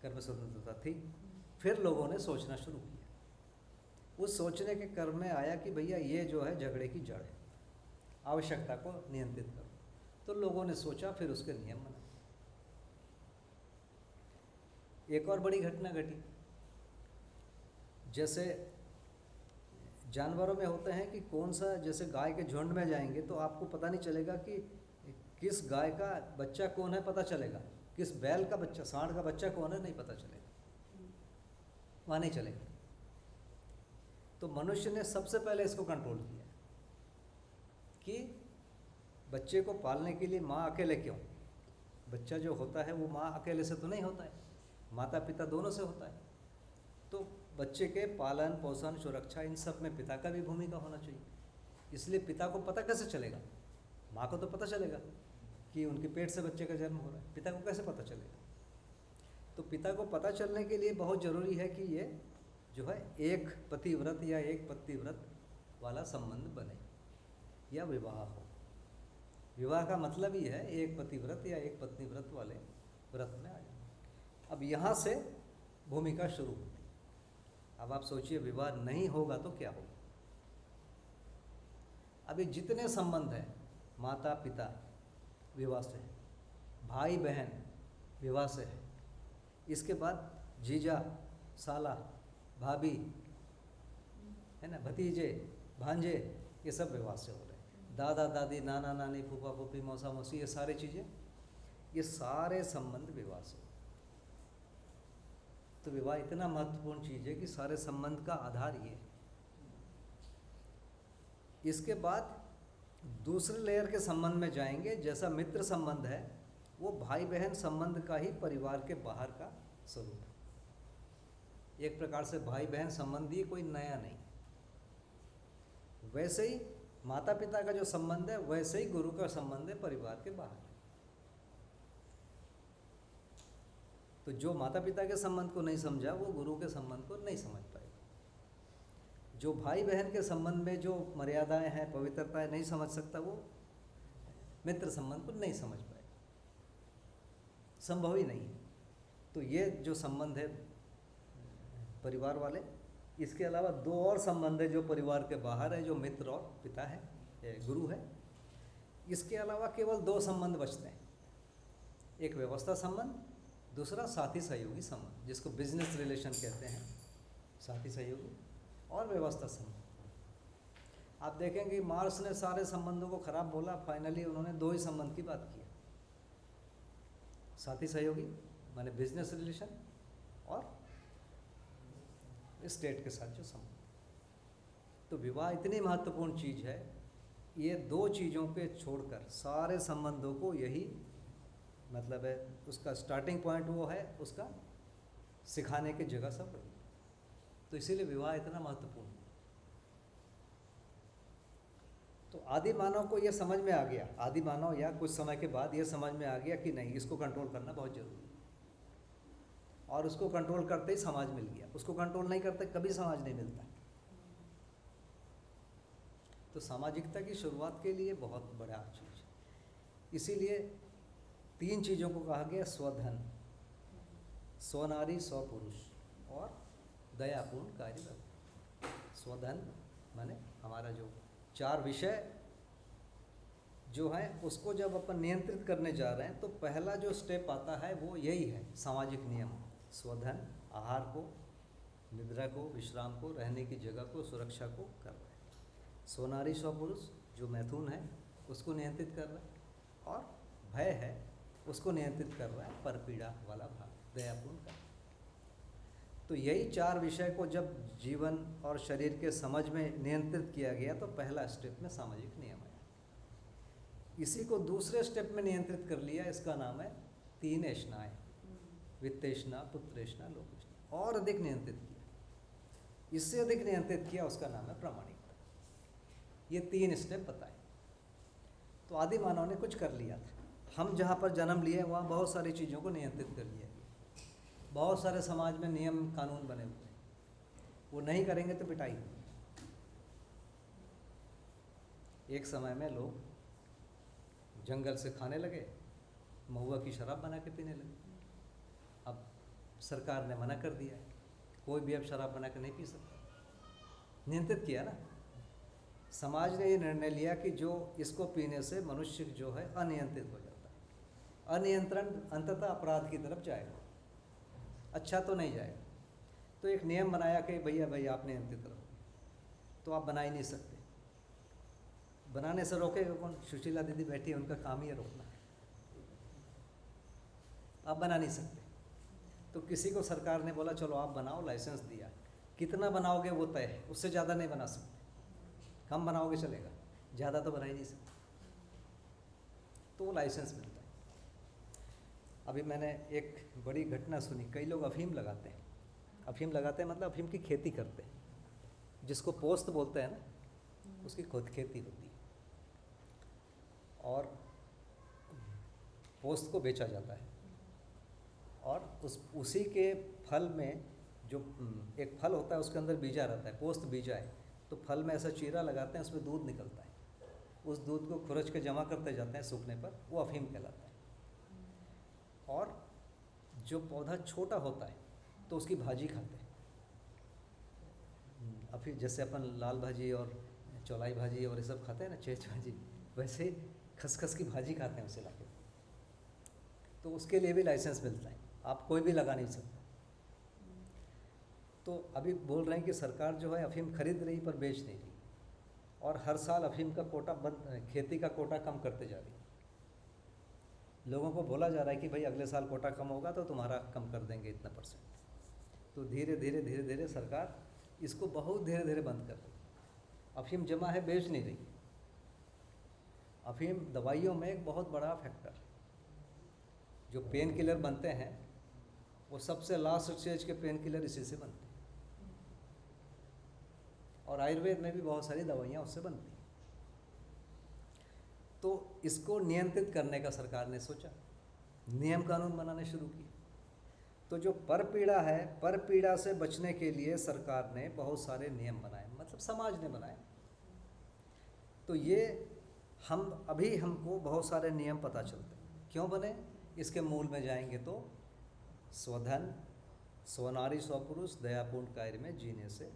A: कर्म स्वतंत्रता थी, फिर लोगों ने सोचना शुरू किया। उस सोचने के क्रम में आया कि भैया ये जो है झगड़े की जड़ है, आवश्यकता को नियंत्रित करो। तो लोगों ने सोचा, फिर उसके नियम बनाए। एक और बड़ी घटना घटी। जैसे जानवरों में होते हैं कि कौन सा, जैसे गाय के झुंड में जाएंगे तो आपको पता नहीं चलेगा कि किस गाय का बच्चा कौन है, पता चलेगा। किस बैल का बच्चा, सांड का बच्चा कौन है, नहीं पता चलेगा, वहाँ नहीं चलेगा। तो मनुष्य ने सबसे पहले इसको कंट्रोल किया कि बच्चे को पालने के लिए माँ अकेले क्यों? बच्चा जो होता है वो माँ अकेले से तो नहीं होता है, माता पिता दोनों से होता है। तो बच्चे के पालन पोषण सुरक्षा इन सब में पिता का भी भूमिका होना चाहिए। इसलिए पिता को पता कैसे चलेगा? माँ को तो पता चलेगा कि उनके पेट से बच्चे का जन्म हो रहा है, पिता को कैसे पता चलेगा? तो पिता को पता चलने के लिए बहुत ज़रूरी है कि ये जो है एक पतिव्रत या एक पत्नीव्रत वाला संबंध बने या विवाह हो। विवाह का मतलब ही है एक पतिव्रत या एक पत्नीव्रत वाले व्रत में आ जाना। अब यहाँ से भूमिका शुरू होती। अब आप सोचिए, विवाह नहीं होगा तो क्या होगा? अभी जितने संबंध हैं, माता पिता विवाह से है, भाई बहन विवाह से है, इसके बाद जीजा साला भाभी है ना, भतीजे भांजे, ये सब विवाह से हो रहे हैं। दादा दादी नाना नानी फूफा फूफी मौसा मौसी, ये सारी चीज़ें, ये सारे संबंध विवाह से। तो विवाह इतना महत्वपूर्ण चीज़ है कि सारे संबंध का आधार ये है। इसके बाद दूसरे लेयर के संबंध में जाएंगे। जैसा मित्र संबंध है, वो भाई बहन संबंध का ही परिवार के बाहर का स्वरूप है। एक प्रकार से भाई बहन संबंध ही कोई नया नहीं। वैसे ही माता पिता का जो संबंध है, वैसे ही गुरु का संबंध है परिवार के बाहर। तो जो माता पिता के संबंध को नहीं समझा, वो गुरु के संबंध को नहीं समझ पाएगा। जो भाई बहन के संबंध में जो मर्यादाएं हैं, पवित्रताएं नहीं समझ सकता, वो मित्र संबंध को नहीं समझ पाएगा, संभव ही नहीं। तो ये जो संबंध है परिवार वाले, इसके अलावा 2 और संबंध है जो परिवार के बाहर है, जो मित्र और पिता है, गुरु है। इसके अलावा केवल 2 संबंध बचते हैं, एक व्यवस्था संबंध, दूसरा साथी सहयोगी संबंध, जिसको बिजनेस रिलेशन कहते हैं, साथी सहयोगी और व्यवस्था संबंध। आप देखेंगे मार्क्स ने सारे संबंधों को खराब बोला, फाइनली उन्होंने 2 ही संबंध की बात की, साथी सहयोगी माने बिजनेस रिलेशन और स्टेट के साथ जो संबंध। तो विवाह इतनी महत्वपूर्ण चीज़ है, ये 2 चीज़ों पे छोड़कर सारे संबंधों को यही मतलब है, उसका स्टार्टिंग पॉइंट वो है, उसका सिखाने की जगह सब वही। तो इसीलिए विवाह इतना महत्वपूर्ण है। तो आदि मानव को ये समझ में आ गया, आदि मानव या कुछ समय के बाद ये समझ में आ गया कि नहीं, इसको कंट्रोल करना बहुत जरूरी है। और उसको कंट्रोल करते ही समाज मिल गया, उसको कंट्रोल नहीं करते कभी समाज नहीं मिलता। तो सामाजिकता की शुरुआत के लिए बहुत बड़ा चीज़, इसीलिए 3 चीज़ों को कहा गया, स्वधन, स्वनारी, स्वपुरुष और दयापूर्ण कार्य। स्वधन माने हमारा जो 4 विषय जो है उसको जब अपन नियंत्रित करने जा रहे हैं तो पहला जो स्टेप आता है वो यही है, सामाजिक नियम। स्वधन, आहार को, निद्रा को, विश्राम को, रहने की जगह को, सुरक्षा को कर रहा है। स्वनारी स्वपुरुष जो मैथुन है उसको नियंत्रित कर रहा है, और भय है उसको नियंत्रित कर रहा है, परपीड़ा वाला भाग, दयापूर्ण का। तो यही 4 विषय को जब जीवन और शरीर के समझ में नियंत्रित किया गया तो पहला स्टेप में सामाजिक नियम आया। इसी को दूसरे स्टेप में नियंत्रित कर लिया, इसका नाम है 3 ऐष्णाएँ, वित्तेष्णा, पुत्रेष्णा, लोकेष्णा, और अधिक नियंत्रित किया। इससे अधिक नियंत्रित किया, उसका नाम है प्रामाणिकता। ये 3 स्टेप बताए। तो आदि मानव ने कुछ कर लिया था। हम जहाँ पर जन्म लिए वहाँ बहुत सारी चीज़ों को नियंत्रित कर लिया, बहुत सारे समाज में नियम कानून बने हुए, वो नहीं करेंगे तो पिटाई। एक समय में लोग जंगल से खाने लगे, महुआ की शराब बना के पीने लगे। अब सरकार ने मना कर दिया है, कोई भी अब शराब बना के नहीं पी सकता। नियंत्रित किया ना, समाज ने ये निर्णय लिया कि जो इसको पीने से मनुष्य जो है अनियंत्रित हो जाता है, अनियंत्रण अंततः अपराध की तरफ जाएगा, अच्छा तो नहीं जाएगा। तो एक नियम बनाया कि भैया आप नियंत्रित रहो, तो आप बना ही नहीं सकते। बनाने से रोकेगा कौन? सुशीला दीदी बैठी है, उनका काम ही है रोकना, आप बना नहीं सकते। तो किसी को सरकार ने बोला चलो आप बनाओ, लाइसेंस दिया, कितना बनाओगे वो तय है, उससे ज़्यादा नहीं बना सकते। कम बनाओगे चलेगा, ज़्यादा तो बना ही नहीं सकते, तो वो लाइसेंस मिलता है। अभी मैंने एक बड़ी घटना सुनी, कई लोग अफीम लगाते हैं, अफीम लगाते हैं मतलब अफीम की खेती करते हैं, जिसको पोस्त बोलते हैं ना, उसकी खुद खेती होती है और पोस्त को बेचा जाता है। और उसी के फल में जो एक फल होता है उसके अंदर बीजा रहता है, पोस्त बीजा है, तो फल में ऐसा चीरा लगाते हैं, उसमें दूध निकलता है, उस दूध को खुरच के जमा करते जाते हैं, सूखने पर वो अफीम कहलाता है। और जो पौधा छोटा होता है तो उसकी भाजी खाते हैं, अफीम जैसे अपन लाल भाजी और चौलाई भाजी और ये सब खाते हैं ना, चेच भाजी, वैसे ही खसखस की भाजी खाते हैं उसे लाके। तो उसके लिए भी लाइसेंस मिलता है, आप कोई भी लगा नहीं सकता। तो अभी बोल रहे हैं कि सरकार जो है अफीम खरीद रही पर बेच नहीं रही, और हर साल अफीम का कोटा खेती का कोटा कम करते जा रही है। लोगों को बोला जा रहा है कि भाई अगले साल कोटा कम होगा तो तुम्हारा कम कर देंगे इतना %। तो धीरे धीरे सरकार इसको बहुत धीरे धीरे बंद कर रही। अफीम जमा है, बेच नहीं रही। अफीम दवाइयों में एक बहुत बड़ा फैक्टर, जो पेन किलर बनते हैं वो सबसे लास्ट स्टेज के पेन किलर इसी से बनते हैं, और आयुर्वेद में भी बहुत सारी दवाइयाँ उससे बनती हैं। तो इसको नियंत्रित करने का सरकार ने सोचा, नियम कानून बनाने शुरू किए। तो जो परपीड़ा है, परपीड़ा से बचने के लिए सरकार ने बहुत सारे नियम बनाए, मतलब समाज ने बनाए। तो ये हमको बहुत सारे नियम पता चलते हैं, क्यों बने? इसके मूल में जाएंगे तो स्वधन, स्वनारी, स्वपुरुष, दयापूर्ण कार्य में जीने से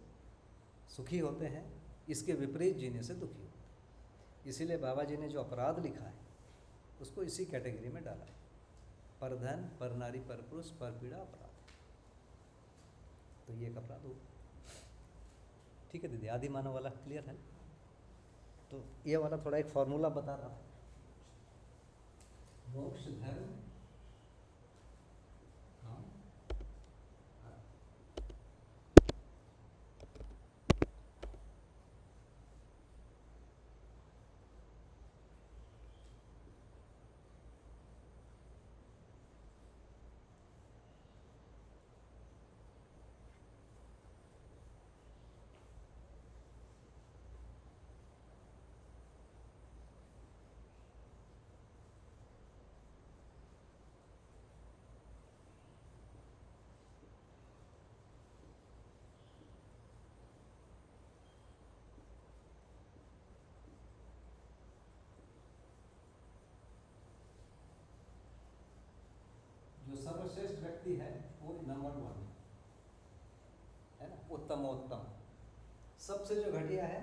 A: सुखी होते हैं, इसके विपरीत जीने से दुखी होते हैं। इसीलिए बाबा जी ने जो अपराध लिखा है उसको इसी कैटेगरी में डाला है, परधन, परनारी, परपुरुष, परपीड़ा, अपराध। तो ये एक अपराध हो। ठीक है दीदी, आदि मानव वाला क्लियर है? तो ये वाला थोड़ा एक फॉर्मूला बता रहा था, मोक्ष धर्म, हाँ, व्यक्ति है वो नंबर 1 है ना, उत्तमोत्तम। सबसे जो घटिया है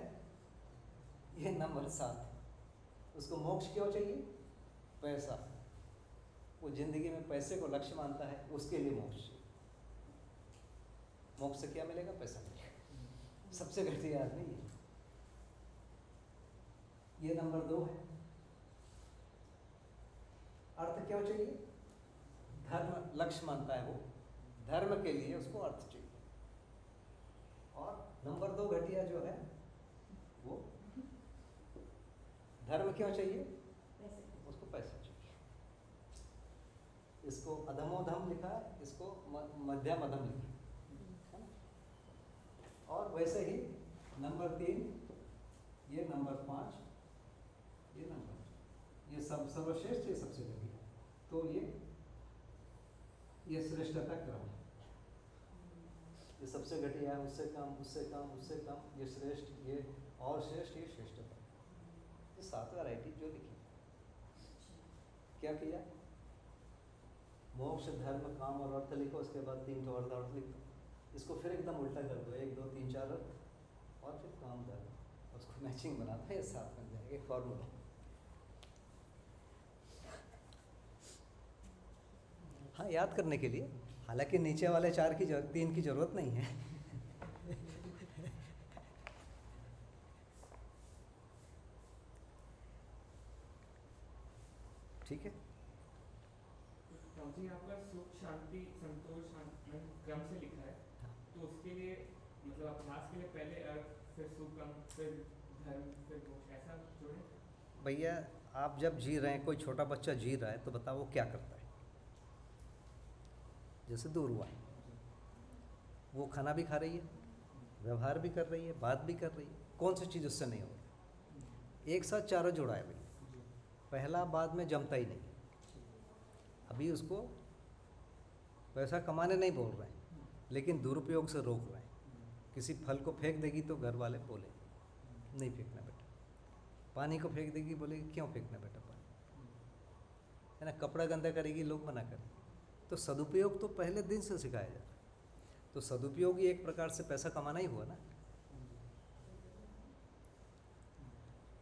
A: ये नंबर 7। उसको मोक्ष क्यों चाहिए? पैसा। वो जिंदगी में पैसे को लक्ष्य मानता है, उसके लिए मोक्ष चाहिए। मोक्ष से क्या मिलेगा? पैसा मिलेगा। सबसे घटिया आदमी ये नंबर 2 है। अर्थ क्यों चाहिए? धर्म लक्ष्य मानता है वो, धर्म के लिए उसको अर्थ चाहिए। और नंबर 2 घटिया जो है वो धर्म क्यों चाहिए? उसको पैसा चाहिए। इसको अधमोधम लिखा है, इसको मध्यम अधम लिखा है। और वैसे ही नंबर 3, ये नंबर 5, ये नंबर, ये सब सर्वश्रेष्ठ, ये सबसे घटिया। तो ये श्रेष्ठता क्रम है। ये सबसे घटिया है, उससे कम, उससे कम, उससे कम, ये श्रेष्ठ, ये और श्रेष्ठ, ये श्रेष्ठता। ये 7 वैरायटी जो लिखी। क्या किया? मोक्ष, धर्म, काम और अर्थ लिखो, उसके बाद 3 तो अर्थ लिख दो। इसको फिर एकदम उल्टा कर दो, 1 2 3 4 अर्थ और फिर काम, धर्म, उसको मैचिंग बना दो, ये 7 बन जाएगा। एक फॉर्मूला। हाँ, याद करने के लिए। हालांकि नीचे वाले 3 की जरूरत नहीं है। ठीक है।
B: जी यहाँ पर सुख, शांति, संतोष क्रम से लिखा है, तो उसके लिए मतलब अभ्यास के लिए पहले अर्थ, फिर सुखम, फिर धर्म, फिर मोक्ष, ऐसा जोड़े?
A: भैया आप जब जी रहे हैं, कोई छोटा बच्चा जी रहा है, तो बताओ वो क्या करता है? जैसे दूर हुआ, वो खाना भी खा रही है, व्यवहार भी कर रही है, बात भी कर रही है, कौन सी चीज़ उससे नहीं हो रही? एक साथ चारों जोड़ा है भैया। पहला बाद में जमता ही नहीं। अभी उसको पैसा कमाने नहीं बोल रहे हैं, लेकिन दुरुपयोग से रोक रहे हैं। किसी फल को फेंक देगी तो घर वाले बोले नहीं फेंकना बेटा। पानी को फेंक देगी, बोलेगी क्यों फेंकना बेटा पानी, है ना। कपड़ा गंदा करेगी, लोग मना करेंगे। तो सदुपयोग तो पहले दिन से सिखाया जा रहा है। तो सदुपयोग ही एक प्रकार से पैसा कमाना ही हुआ ना।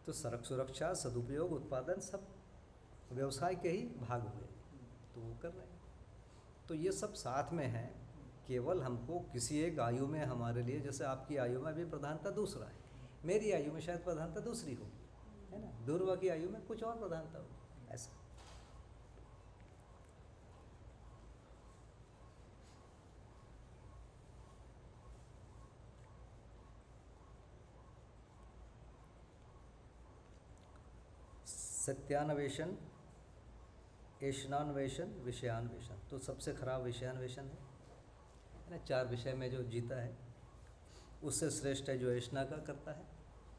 A: तो सड़क सुरक्षा, सदुपयोग, उत्पादन सब व्यवसाय के ही भाग हुए, तो वो कर रहे हैं। तो ये सब साथ में है। केवल हमको किसी एक आयु में हमारे लिए, जैसे आपकी आयु में भी प्रधानता दूसरा है, मेरी आयु में शायद प्रधानता दूसरी होगी, है ना। दूरवा की आयु में कुछ और प्रधानता होगी, ऐसा। सत्यान्वेषण, ऐषणान्वेषण, विषयान्वेषण। तो सबसे खराब विषयान्वेषण है ना। 4 विषय में जो जीता है उससे श्रेष्ठ है जो ऐषणा का करता है,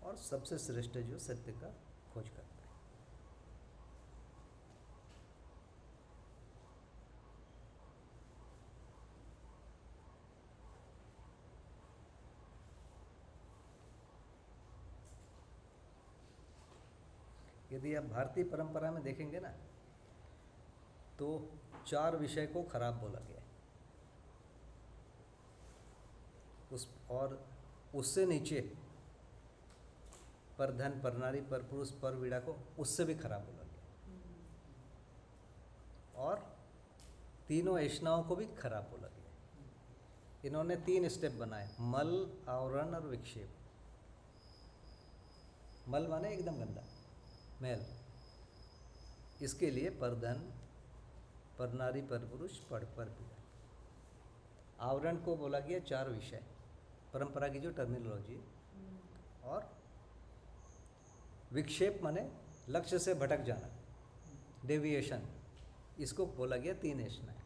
A: और सबसे श्रेष्ठ है जो सत्य का खोज करता है। यदि आप भारतीय परंपरा में देखेंगे ना, तो 4 विषय को खराब बोला गया है। और उससे नीचे पर धन, पर नारी, पर पुरुष, पर वीड़ा को उससे भी खराब बोला गया। और तीनों ऐषणाओं को भी खराब बोला गया। इन्होंने 3 स्टेप बनाए, मल, आवरण और विक्षेप। मल माने एकदम गंदा, मैल। इसके लिए पर धन, पर नारी, पर पुरुष, पर पीड़ा। आवरण को बोला गया 4 विषय, परंपरा की जो टर्मिनोलॉजी है। और विक्षेप माने लक्ष्य से भटक जाना, डेविएशन, इसको बोला गया 3 ऐषणाएं।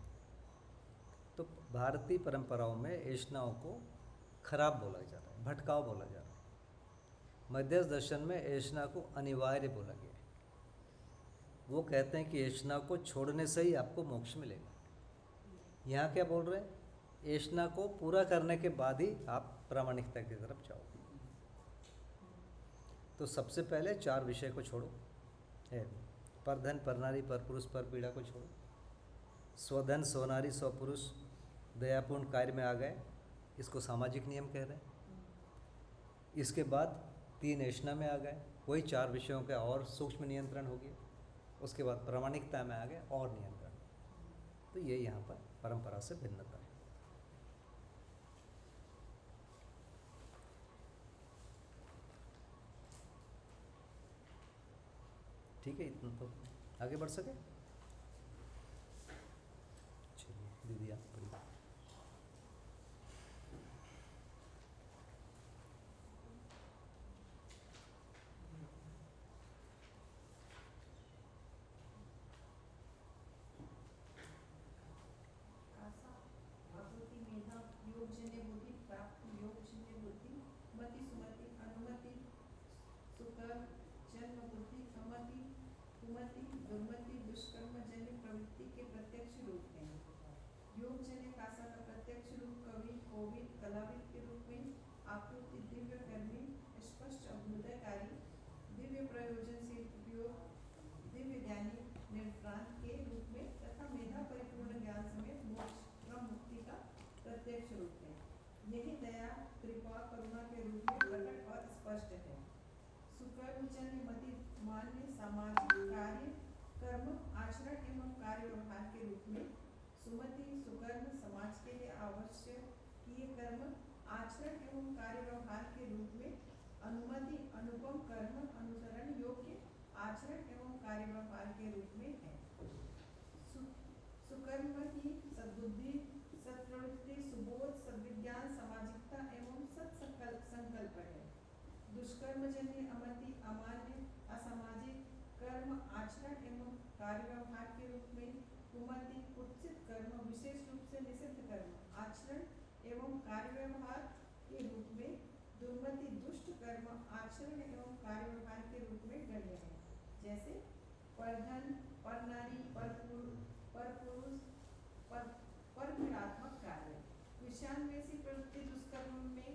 A: तो भारतीय परंपराओं में ऐषणाओं को खराब बोला जा रहा है, भटकाव बोला जा रहा है। मध्यस्थ दर्शन में ऐषणा को अनिवार्य बोला गया है। वो कहते हैं कि ऐषणा को छोड़ने से ही आपको मोक्ष मिलेगा। यहाँ क्या बोल रहे हैं? ऐषणा को पूरा करने के बाद ही आप प्रामाणिकता की तरफ जाओ। तो सबसे पहले 4 विषय को छोड़ो, है पर धन, पर नारी, पर पुरुष, पर पीड़ा को छोड़ो। स्वधन स्वनारी स्वपुरुष दयापूर्ण कार्य में आ गए, इसको सामाजिक नियम कह रहे हैं। इसके बाद 3 ऐषणा में आ गए, वही 4 विषयों का और सूक्ष्म नियंत्रण हो गया। उसके बाद प्रामाणिकता में आ गए और नियंत्रण। तो ये यहाँ पर परंपरा से भिन्नता है। ठीक है, इतना तो आगे बढ़ सके। चलिए दीदी आप पढ़िए।
C: आशा आकृति मेधा योगजन्य बुद्धि प्राप्त योगजन्य बुद्धि मति सुमति अनुमति सुकर्म जन्म बुद्धि अमति कुमति दुर्मति दुष्कर्म जन्य प्रवृत्ति के प्रत्यक्ष रूप हैं। योगजन्य कासा का प्रत्यक्ष रूप कवि कोविद कलाविद के रूप में आकृति दिव्य कर्मी स्पष्ट अभ्युदयकारी दिव्य प्रयोजन से उपयोग दिव्य ज्ञानी निर्प्रांत के रूप में तथा मेधा परिपूर्ण ज्ञान समेत मोक्ष व मुक्ति का प्रत्यक्ष रूप है। यही दया कृपा करुणा के रूप में प्रकट और स्पष्ट है। सुकर्मजन्य मति मान्य सामाजिक कार्य कर्म आचरण एवं कार्य व्यवहार के रूप में सुमति सुकर्म समाज के लिए आवश्यक किए कर्म आचरण एवं कार्य व्यवहार के रूप में अनुमति अनुपम कर्म अनुसरण योग्य आचरण एवं कार्य व्यवहार के रूप में है। सुकर्म ही सद्बुद्धि सत्प्रवृत्ति सुबोध सद्विज्ञान सामाजिकता एवं सत्संकल्प है। दुष्कर्मजन्य अमति अमान्य असामाजिक कर्म आचरण एवं कार्य व्यवहार के रूप में कुमति कुत्सित कर्म विशेष रूप से निषिद्ध कर्म आचरण एवं कार्य व्यवहार के रूप में दुर्मति दुष्ट कर्म आचरण एवं कार्य व्यवहार के रूप में गण्य है। जैसे परधन परनारी परपुरुष परक्रियात्मक कार्य विषयान्वेषी प्रवृत्ति दुष्कर्म में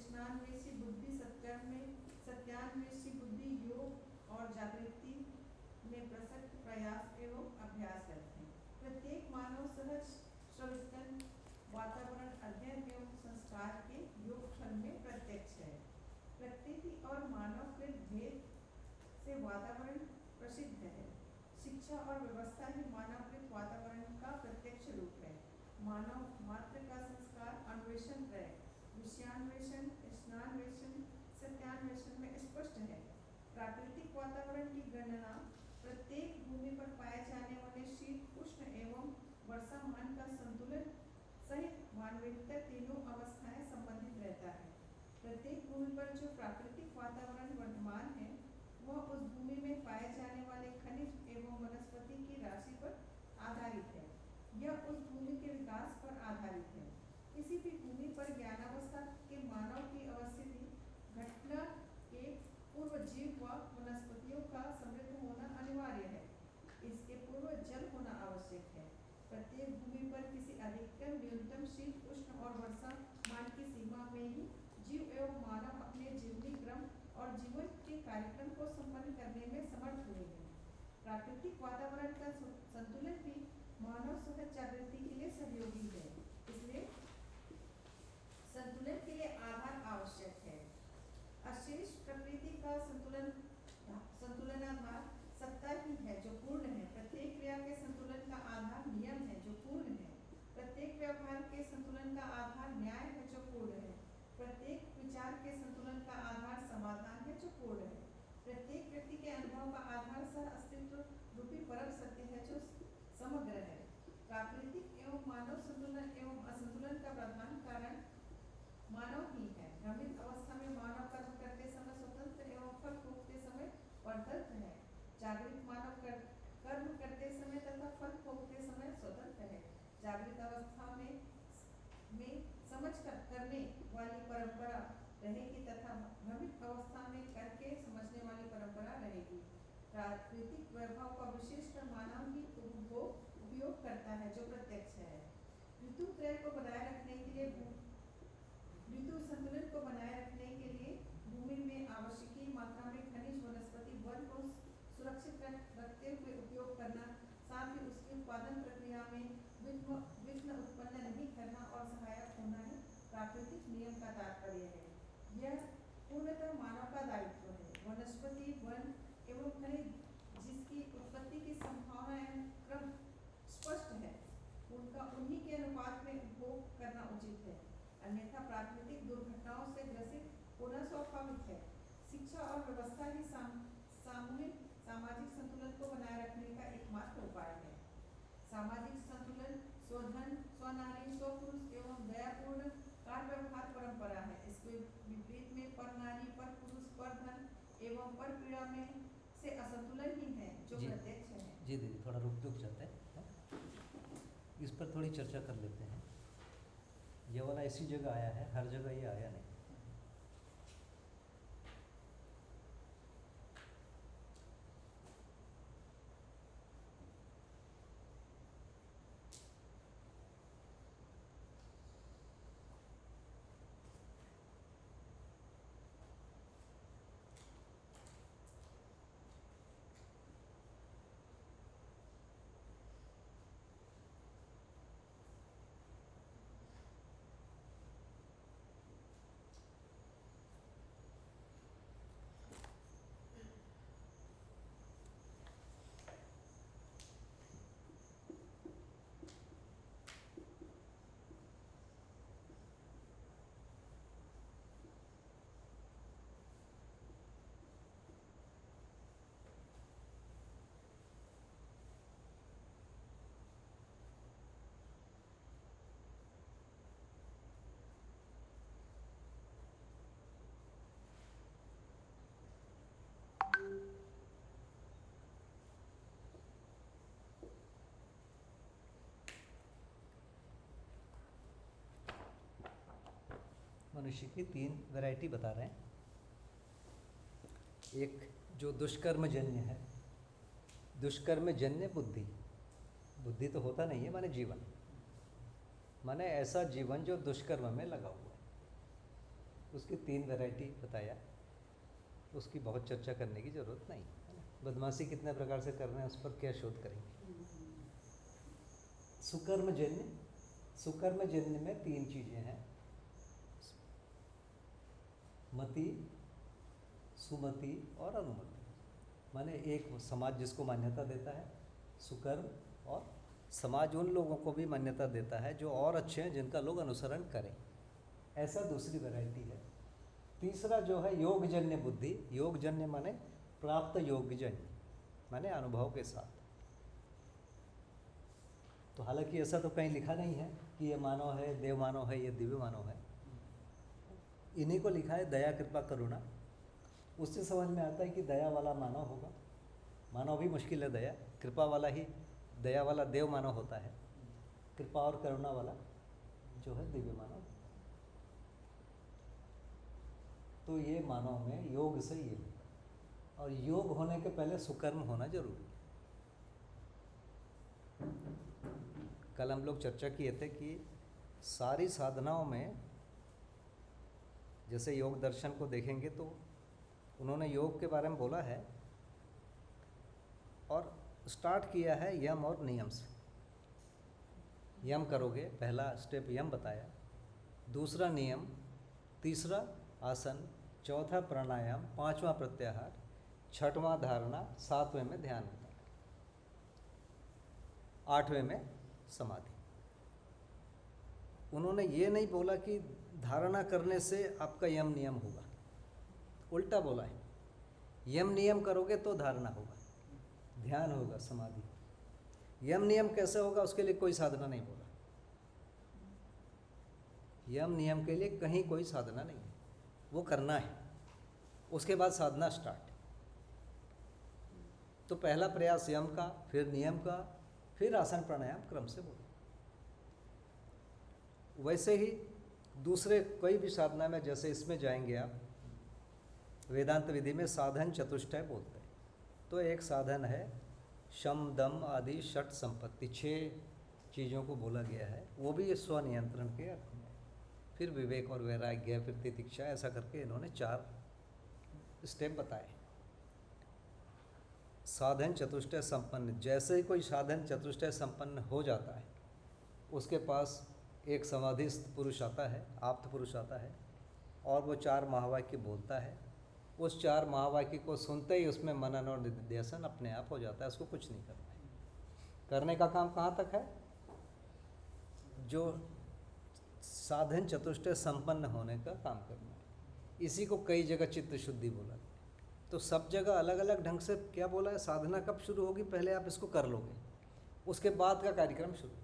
C: स्नानवेशी बुद्धि सत्कर्म में सत्यान्वेषी बुद्धि योग और जागृति में प्रसक्त प्रयास एवं अभ्यास करते हैं। प्रत्येक मानव सहज सविस्तन वातावरण अध्ययन एवं संस्कार के योग फल में प्रत्यक्ष है। प्रकृति और मानव के भेद से वातावरण प्रसिद्ध है। शिक्षा और व्यवस्था ही मानवकृत वातावरण का प्रत्यक्ष रूप है। मानव मात्र का संस्कार अन्वेषण त्रय विषयान्वेषण स्नानवेषण सत्यान्वेषण में स्पष्ट है। प्राकृतिक वातावरण की गणना प्रत्येक भूमि पर पाए जाने वाले शीत उष्ण एवं वर्षामान का संतुलन सहित मानवीयता तीनों अवस्थाएं संबंधित रहता है। प्रत्येक भूमि पर जो प्राकृतिक वातावरण वर्तमान है वह उस भूमि में पाए जाने वाले खनिज एवं वनस्पति की राशि पर आधारित है। यह उस भूमि के विकास पर आधारित है। किसी भी भूमि पर ज्ञानावस्था के मानव की अवस्थिति घटना के पूर्व जीव व वनस्पतियों का समृद्ध होना अनिवार्य है। इसके पूर्व जल होना आवश्यक है। प्रत्येक भूमि पर किसी अधिकतम न्यूनतम शीत उष्ण और वर्षा मान की सीमा में ही जीव एवं मानव अपने जीवनी क्रम और जीवन के कार्यक्रम को संपन्न करने में समर्थ हुए हैं। प्राकृतिक वातावरण का संतुलन भी मानव सहज जागृति के लिए सहयोगी है। इसलिए संतुलन के लिए आधार आवश्यक है। अशेष प्रकृति का संतुलनाधार सत्ता ही है जो पूर्ण है। प्रत्येक क्रिया के संतुलन का आधार नियम है जो पूर्ण है। प्रत्येक व्यवहार के संतुलन का आधार न्याय है जो पूर्ण है। प्रत्येक विचार के संतुलन का आधार समाधान है जो पूर्ण है। प्रत्येक व्यक्ति के अनुभव का आधार सह अस्तित्व रूपी परम सत्य है जो समग्र है। प्राकृतिक एवं मानव संतुलन एवं असंतुलन का प्रधान कारण मानव ही है। भ्रमित अवस्था में मानव कर्म करते समय स्वतंत्र एवं फल भोगते समय परतंत्र है। जागृत मानव कर्म करते समय तथा फल भोगते समय स्वतंत्र है। जागृत अवस्था में समझ कर करने वाली परंपरा रहेगी तथा भ्रमित अवस्था में करके समझने वाली परंपरा रहेगी। प्राकृतिक वैभव का विशेषकर मानव ही उपयोग करता है जो प्रत्यक्ष है। ऋतु त्रय को बनाए रखने के लिए ऋतु संतुलन को बनाए रखने के लिए भूमि में आवश्यक मात्रा में खनिज वनस्पति वन को सुरक्षित रखते हुए उपयोग करना साथ ही उसकी उत्पादन एवं खनिज जिसकी उत्पत्ति की संभावना एवं क्रम स्पष्ट है, उनका उन्हीं के अनुपात में उपभोग करना उचित है, अन्यथा प्राकृतिक दुर्घटनाओं से ग्रसित होना स्वाभाविक है। शिक्षा और व्यवस्था ही सामूहिक सामाजिक संतुलन को बनाए रखने का एकमात्र उपाय है। सामाजिक संतुलन स्वधन, स्वनारी, स्वपुरुष एवं दयापूर्ण कार्य व्यवहार परंपरा है। इसके विपरीत में पर नारी, पर पुरुष, पर धन एवं पर पीड़ा में से असंतुलन ही है जो
A: जी।
C: प्रत्यक्ष है।
A: जी दीदी, थोड़ा रुक जाते हैं, इस पर थोड़ी चर्चा कर लेते हैं। ये वाला इसी जगह आया है, हर जगह ये आया नहीं। मनुष्य की 3 वैरायटी बता रहे हैं। एक जो दुष्कर्मजन्य है, दुष्कर्मजन्य बुद्धि, बुद्धि तो होता नहीं है, माने जीवन, माने ऐसा जीवन जो दुष्कर्म में लगा हुआ है, उसकी 3 वैरायटी बताया। उसकी बहुत चर्चा करने की ज़रूरत नहीं है ना। बदमाशी कितने प्रकार से कर रहे हैं उस पर क्या शोध करेंगे। सुकर्मजन्य, सुकर्मजन्य में 3 चीज़ें हैं, मति, सुमति और अनुमति। माने एक समाज जिसको मान्यता देता है सुकर्म, और समाज उन लोगों को भी मान्यता देता है जो और अच्छे हैं, जिनका लोग अनुसरण करें, ऐसा दूसरी वैरायटी है। तीसरा जो है योगजन्य बुद्धि, योगजन्य माने प्राप्त योगजन्य, माने अनुभव के साथ। तो हालांकि ऐसा तो कहीं लिखा नहीं है कि ये मानव है, देव मानव है, ये दिव्य मानव है, इन्हीं को लिखा है दया, कृपा, करुणा। उससे समझ में आता है कि दया वाला मानव होगा, मानव भी मुश्किल है दया, कृपा वाला ही, दया वाला देव मानव होता है, कृपा और करुणा वाला जो है दिव्य मानव। तो ये मानव में योग से ये होगा, और योग होने के पहले सुकर्म होना जरूरी है। कल हम लोग चर्चा किए थे कि सारी साधनाओं में जैसे योग दर्शन को देखेंगे तो उन्होंने योग के बारे में बोला है और स्टार्ट किया है यम और नियम से। यम करोगे, पहला स्टेप यम बताया, दूसरा नियम, तीसरा आसन, चौथा प्राणायाम, पांचवा प्रत्याहार, छठवां धारणा, सातवें में ध्यान होता है, आठवें में समाधि। उन्होंने ये नहीं बोला कि धारणा करने से आपका यम नियम होगा, उल्टा बोला है, यम नियम करोगे तो धारणा होगा, ध्यान होगा, समाधि। यम नियम कैसे होगा उसके लिए कोई साधना नहीं बोला, यम नियम के लिए कहीं कोई साधना नहीं है, वो करना है, उसके बाद साधना स्टार्ट। तो पहला प्रयास यम का, फिर नियम का, फिर आसन प्राणायाम क्रम से बोलो। वैसे ही दूसरे कोई भी साधना में, जैसे इसमें जाएंगे आप, वेदांत विधि में साधन चतुष्टय बोलते हैं। तो एक साधन है शम दम आदि षट संपत्ति, 6 चीज़ों को बोला गया है, वो भी स्वनियंत्रण के अर्थ में। फिर विवेक और वैराग्य, फिर तितिक्षा, ऐसा करके इन्होंने 4 स्टेप बताए। साधन चतुष्टय संपन्न, जैसे ही कोई साधन चतुष्टय संपन्न हो जाता है उसके पास एक समाधिस्थ पुरुष आता है, आप्त पुरुष आता है, और वो 4 महावाक्य बोलता है, उस 4 महावाक्य को सुनते ही उसमें मनन और निधिध्यासन अपने आप हो जाता है, उसको कुछ नहीं करना है। करने का काम कहाँ तक है? जो साधन चतुष्टय संपन्न होने का काम करना है। इसी को कई जगह चित्त शुद्धि बोला। तो सब जगह अलग अलग ढंग से क्या बोला है? साधना कब शुरू होगी? पहले आप इसको कर लोगे, उसके बाद का कार्यक्रम शुरू।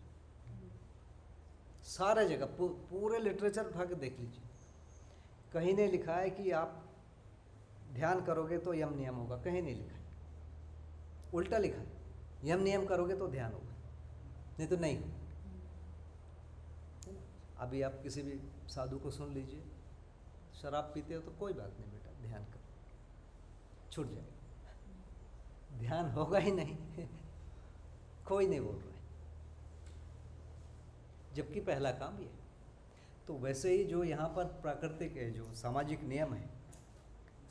A: सारे जगह पूरे लिटरेचर उठा के देख लीजिए, कहीं नहीं लिखा है कि आप ध्यान करोगे तो यम नियम होगा, कहीं नहीं लिखा है। उल्टा लिखा है, यम नियम करोगे तो ध्यान होगा, नहीं तो नहीं। अभी आप किसी भी साधु को सुन लीजिए, शराब पीते हो तो कोई बात नहीं बेटा, ध्यान करो, छूट जाएगा, ध्यान होगा ही नहीं। कोई नहीं बोल रहा है, जबकि पहला काम ये। तो वैसे ही जो यहाँ पर प्राकृतिक है, जो सामाजिक नियम है,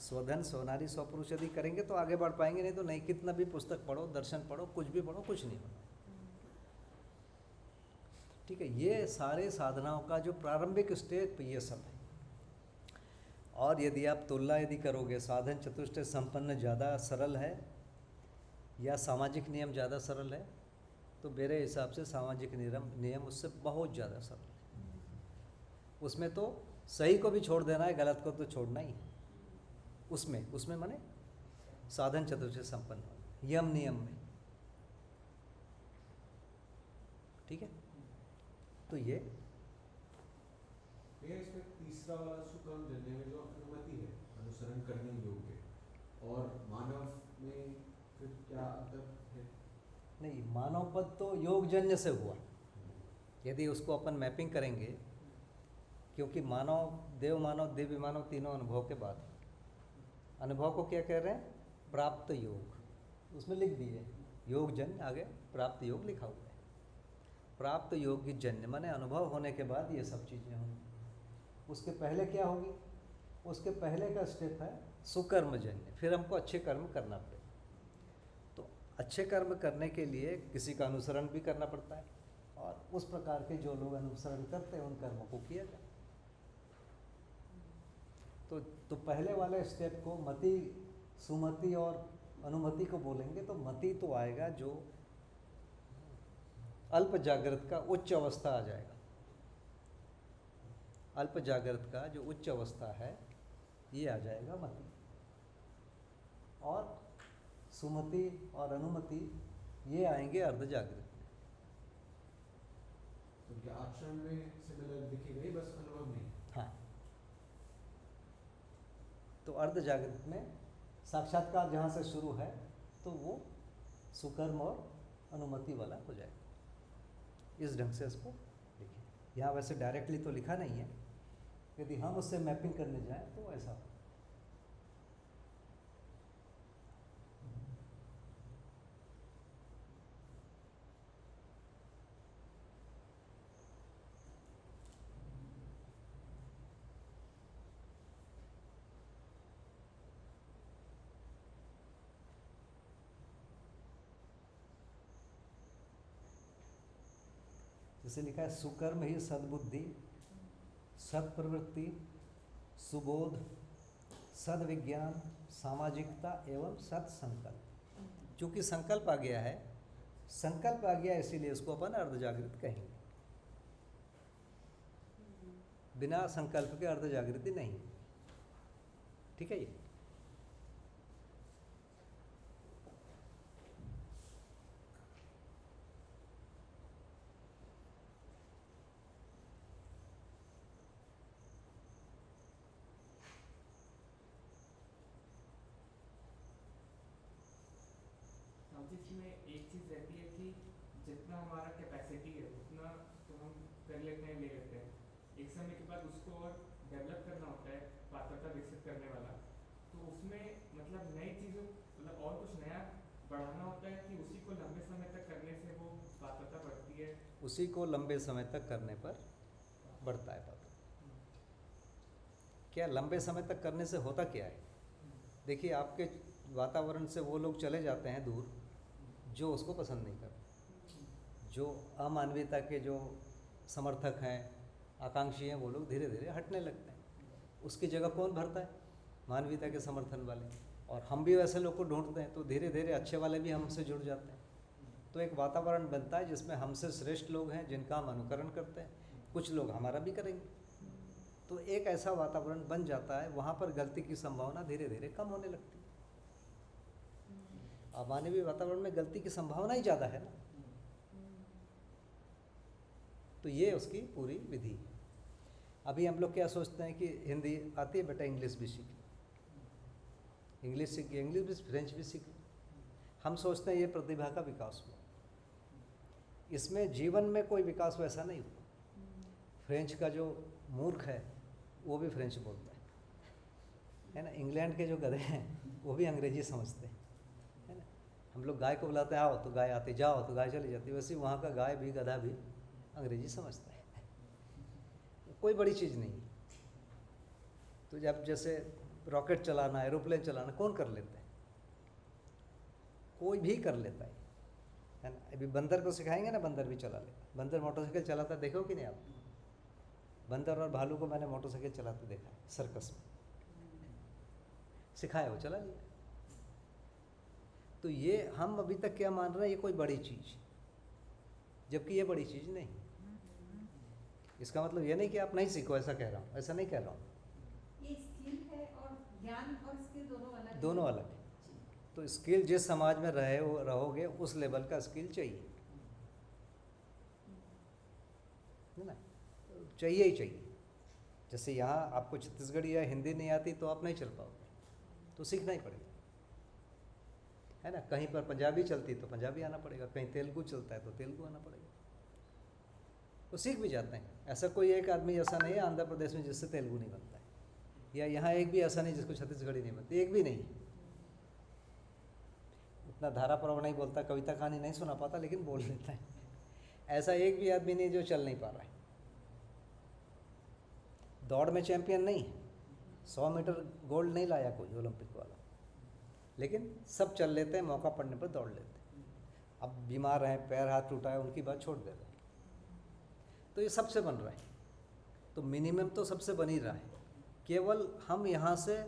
A: स्वधन स्वनारी स्वपुरुष यदि करेंगे तो आगे बढ़ पाएंगे, नहीं तो नहीं। कितना भी पुस्तक पढ़ो, दर्शन पढ़ो, कुछ भी पढ़ो, कुछ नहीं होना। ठीक है, ये सारे साधनाओं का जो प्रारंभिक स्टेप ये सब है। और यदि आप तुलना यदि करोगे, साधन चतुष्टय संपन्न ज़्यादा सरल है या सामाजिक नियम ज़्यादा सरल है, तो मेरे हिसाब से सामाजिक नियम उससे बहुत ज़्यादा सरल है। उसमें तो सही को भी छोड़ देना है, गलत को तो छोड़ना ही है। उसमें माने साधन चतुष्टय संपन्न हो, यम नियम में। ठीक है, तो ये
D: इसमें तीसरा वाला सुकर्म जन्य में जो अनुमति है अनुसरण करने योग्य, और मानव में फिर क्या अंतर है?
A: नहीं, मानव पद तो योगजन्य से हुआ, यदि उसको अपन मैपिंग करेंगे, क्योंकि मानव, देव मानव, दिव्य मानव तीनों अनुभव के बाद है। अनुभव को क्या कह रहे हैं? प्राप्त योग, उसमें लिख दिए योगजन्य, आगे प्राप्त योग लिखा हुआ है। प्राप्त योग की जन्य माने अनुभव होने के बाद ये सब चीज़ें होंगी। उसके पहले क्या होगी? उसके पहले का स्टेप है सुकर्मजन्य, फिर हमको अच्छे कर्म करना पड़ेगा। तो अच्छे कर्म करने के लिए किसी का अनुसरण भी करना पड़ता है, और उस प्रकार के जो लोग अनुसरण करते हैं उन कर्मों को किया जाए। तो पहले वाले स्टेप को मति, सुमति और अनुमति को बोलेंगे, तो मति तो आएगा जो अल्प जागृत का उच्च अवस्था आ जाएगा। अल्प जागृत का जो उच्च अवस्था है ये आ जाएगा मति, और सुमति और अनुमति ये आएंगे अर्ध जागृत में।
D: तो क्या आचरण में सिमिलर दिखेगा ही, बस अनुभव नहीं?
A: हाँ, तो अर्ध जागृत में साक्षात्कार जहाँ से शुरू है तो वो सुकर्म और अनुमति वाला हो जाएगा। इस ढंग से इसको लिखिए। यहाँ वैसे डायरेक्टली तो लिखा नहीं है, यदि हम उससे मैपिंग करने जाएं तो ऐसा हो। जैसे लिखा है, सुकर्म ही सद्बुद्धि, सत्प्रवृत्ति, सुबोध, सद्विज्ञान, सामाजिकता एवं सत्संकल्प। चूँकि संकल्प आ गया है, संकल्प आ गया इसीलिए उसको अपन अर्ध जागृत कहेंगे। बिना संकल्प के अर्ध जागृति नहीं। ठीक है ये।
B: इसमें एक चीज़ रहती है कि जितना हमारा कैपेसिटी है उतना तो हम कर लेते हैं, ले लेते हैं। एक समय के बाद उसको और डेवलप करना होता है, पात्रता विकसित करने वाला। तो उसमें मतलब नई चीज़ों, मतलब और कुछ नया बढ़ाना होता है कि उसी को लंबे समय तक करने से वो पात्रता बढ़ती है?
A: उसी को लंबे समय तक करने पर बढ़ता है पात्रता। क्या लंबे समय तक करने से होता क्या है? देखिए, आपके वातावरण से वो लोग चले जाते हैं दूर जो उसको पसंद नहीं करते, जो अमानवीयता के जो समर्थक हैं, आकांक्षी हैं, वो लोग धीरे धीरे हटने लगते हैं। उसकी जगह कौन भरता है? मानवीयता के समर्थन वाले, और हम भी वैसे लोग को ढूंढते हैं, तो धीरे धीरे अच्छे वाले भी हमसे जुड़ जाते हैं। तो एक वातावरण बनता है जिसमें हमसे श्रेष्ठ लोग हैं जिनका हम अनुकरण करते हैं, कुछ लोग हमारा भी करेंगे, तो एक ऐसा वातावरण बन जाता है, वहाँ पर गलती की संभावना धीरे धीरे कम होने लगती है। अमानवीय वातावरण में गलती की संभावना ही ज़्यादा है ना, तो ये उसकी पूरी विधि है। अभी हम लोग क्या सोचते हैं कि हिंदी आती है बेटा, इंग्लिश भी सीख, इंग्लिश सीख, इंग्लिश भी, फ्रेंच भी सीख। हम सोचते हैं ये प्रतिभा का विकास हुआ, इसमें जीवन में कोई विकास वैसा नहीं हुआ। फ्रेंच का जो मूर्ख है वो भी फ्रेंच बोलता है ना। इंग्लैंड के जो गधे हैं वो भी अंग्रेजी समझते हैं, है ना। हम लोग गाय को बुलाते हैं आओ तो गाय आती, जाओ तो गाय चली जाती, वैसे वहाँ का गाय भी गधा भी अंग्रेजी समझता है, कोई बड़ी चीज़ नहीं है। तो जब जैसे रॉकेट चलाना, एरोप्लेन चलाना कौन कर लेता है? कोई भी कर लेता है ना। अभी बंदर को सिखाएंगे ना, बंदर भी चला लेता। बंदर मोटरसाइकिल चलाता देखो कि नहीं आप? बंदर और भालू को मैंने मोटरसाइकिल चलाते देखा है सर्कस में, सिखाया वो चला लिया। तो ये हम अभी तक क्या मान रहे हैं, ये कोई बड़ी चीज़, जबकि ये बड़ी चीज़ नहीं। इसका मतलब ये नहीं कि आप नहीं सीखो, ऐसा कह रहा हूँ, ऐसा नहीं कह रहा हूँ।
C: ये स्किल है और ज्ञान और स्किल दोनों अलग है।
A: दोनों अलग है। तो स्किल जिस समाज में रहोगे उस लेवल का स्किल चाहिए, है ना, चाहिए ही चाहिए। जैसे यहाँ आपको छत्तीसगढ़ी या हिंदी नहीं आती तो आप नहीं चल पाओगे, तो सीखना ही पड़ेगा, है ना। कहीं पर पंजाबी चलती तो पंजाबी आना पड़ेगा, कहीं तेलुगु चलता है तो तेलुगु आना पड़ेगा, तो सीख भी जाते हैं। ऐसा कोई एक आदमी ऐसा नहीं है आंध्र प्रदेश में जिससे तेलुगु नहीं बनता है, या यहाँ एक भी ऐसा नहीं जिसको छत्तीसगढ़ी नहीं बनती, एक भी नहीं। इतना धारा प्रवाह नहीं बोलता, कविता कहानी नहीं सुना पाता, लेकिन बोल लेता है। ऐसा एक भी आदमी नहीं जो चल नहीं पा रहा है। दौड़ में चैंपियन नहीं, 100 मीटर गोल्ड नहीं लाया कोई ओलंपिक वाला, लेकिन सब चल लेते हैं, मौका पड़ने पर दौड़ लेते हैं। अब बीमार हैं, पैर हाथ टूटा है, उनकी बात छोड़ दे रहे हैं। तो ये सबसे बन रहा है, तो मिनिमम तो सबसे बन ही रहा है, केवल हम यहाँ से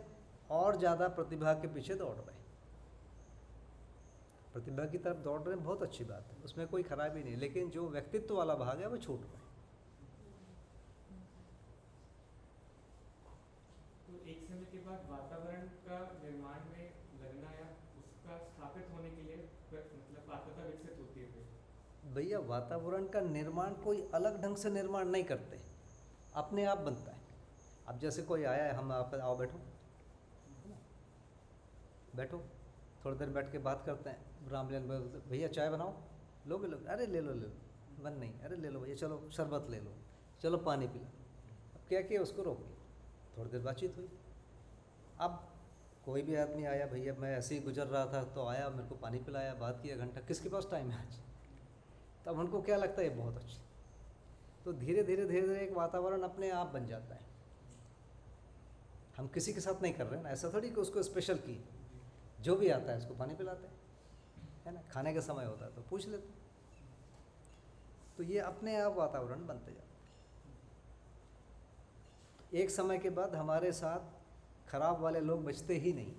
A: और ज़्यादा प्रतिभा के पीछे दौड़ रहे हैं। प्रतिभा की तरफ दौड़ रहे हैं, बहुत अच्छी बात है, उसमें कोई खराबी नहीं, लेकिन जो व्यक्तित्व वाला भाग है वो छूट रहा है।
B: तो एक समय के बाद वातावरण का निर्माण में लगना या उसका स्थापित होने के लिए मतलब पात्रता विकसित होती है फिर?
A: भैया वातावरण का निर्माण कोई अलग ढंग से निर्माण नहीं करते, अपने आप बनता है। अब जैसे कोई आया है, हम आप आओ बैठो, बैठो, थोड़ी देर बैठ के बात करते हैं। रामलीन भैया चाय बनाओ, लोगे लोग, अरे ले लो ले लो, बन नहीं, अरे ले लो भैया, चलो शरबत ले लो, चलो पानी पिला। अब क्या किया, उसको रोक दिया, थोड़ी देर बातचीत हुई। अब कोई भी आदमी आया, भैया मैं ऐसे ही गुजर रहा था तो आया, मेरे को पानी पिलाया, बात किया घंटा, किसके पास टाइम है आज? तब उनको क्या लगता है, ये बहुत अच्छा। तो धीरे धीरे धीरे धीरे एक वातावरण अपने आप बन जाता है। हम किसी के साथ नहीं कर रहे हैं ना, ऐसा थोड़ी कि उसको स्पेशल की, जो भी आता है उसको पानी पिलाते हैं, है ना। खाने का समय होता है तो पूछ लेते हैं, तो ये अपने आप वातावरण बनते जाते हैं। एक समय के बाद हमारे साथ खराब वाले लोग बचते ही नहीं,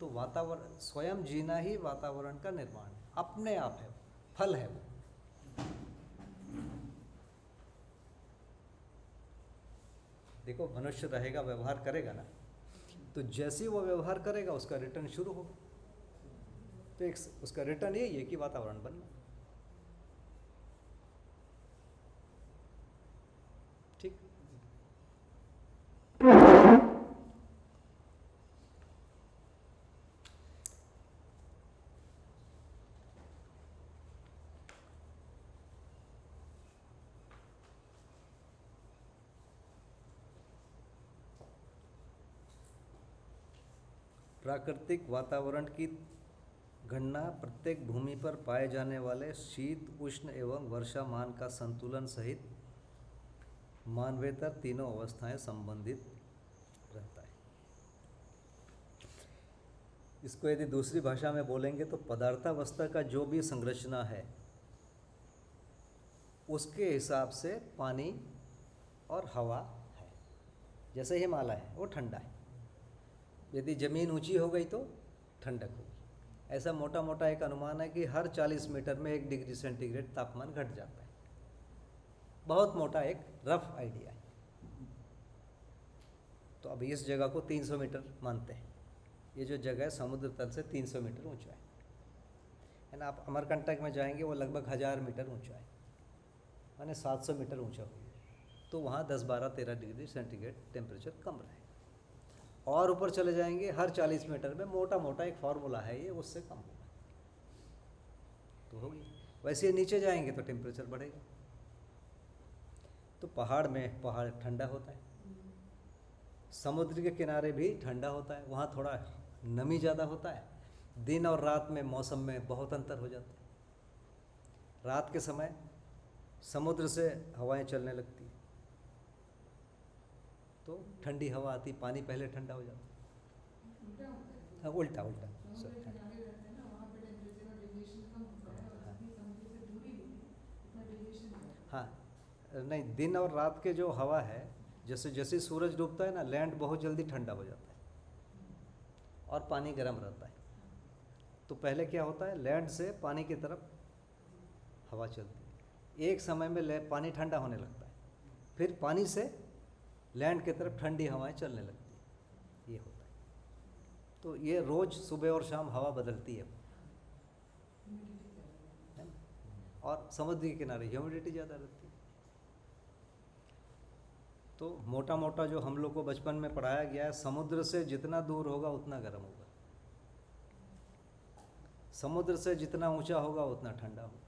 A: तो वातावरण स्वयं जीना ही वातावरण का निर्माण है, अपने आप है, फल है वो। देखो मनुष्य रहेगा, व्यवहार करेगा ना, तो जैसे ही वो व्यवहार करेगा उसका रिटर्न शुरू होगा। तो एक उसका रिटर्न यही है कि वातावरण बनना। ठीक। प्राकृतिक वातावरण की गणना प्रत्येक भूमि पर पाए जाने वाले शीत, उष्ण एवं वर्षामान का संतुलन सहित मानवेतर तीनों अवस्थाएं संबंधित रहता है। इसको यदि दूसरी भाषा में बोलेंगे तो पदार्थावस्था का जो भी संरचना है उसके हिसाब से पानी और हवा है। जैसे हिमालय है वो ठंडा है, यदि ज़मीन ऊंची हो गई तो ठंडक होगी। ऐसा मोटा मोटा एक अनुमान है कि हर 40 मीटर में 1 डिग्री सेंटीग्रेड तापमान घट जाता है। बहुत मोटा एक रफ आइडिया है। तो अब इस जगह को 300 मीटर मानते हैं। ये जो जगह है समुद्र तल से 300 मीटर ऊंचा है ना। आप अमरकंटक में जाएंगे वो लगभग 1000 मीटर ऊंचा है, माने 700 मीटर ऊंचा होगा। तो वहाँ 10, 12, 13 डिग्री सेंटीग्रेड टेम्परेचर कम रहे। और ऊपर चले जाएंगे हर 40 मीटर में मोटा मोटा एक फार्मूला है ये, उससे कम होगा तो होगी। वैसे ही नीचे जाएंगे तो टेम्परेचर बढ़ेगा। तो पहाड़ ठंडा होता है, समुद्र के किनारे भी ठंडा होता है, वहाँ थोड़ा नमी ज़्यादा होता है। दिन और रात में मौसम में बहुत अंतर हो जाता है। रात के समय समुद्र से हवाएं चलने लगती, तो ठंडी हवा आती, पानी पहले ठंडा हो जाता
C: उल्टा होता है।
A: है। उल्टा
C: समुद्र के किनारे रहते हैं ना, वहाँ पे टेम्परेचर और डेविएशन कम होता है, और जितनी समुद्र से दूरी होगी उतना डेविएशन होता है।
A: हाँ, नहीं, दिन और रात के जो हवा है, जैसे जैसे सूरज डूबता है ना, लैंड बहुत जल्दी ठंडा हो जाता है और पानी गर्म रहता है। तो पहले क्या होता है, लैंड से पानी की तरफ हवा चलती है, एक समय में पानी ठंडा होने लगता है, फिर पानी से लैंड की तरफ ठंडी हवाएं चलने लगती है, ये होता है। तो ये रोज़ सुबह और शाम हवा बदलती है ना। और समुद्र के किनारे ह्यूमिडिटी ज़्यादा रहती है। तो मोटा मोटा जो हम लोग को बचपन में पढ़ाया गया है, समुद्र से जितना दूर होगा उतना गर्म होगा, समुद्र से जितना ऊंचा होगा उतना ठंडा होगा।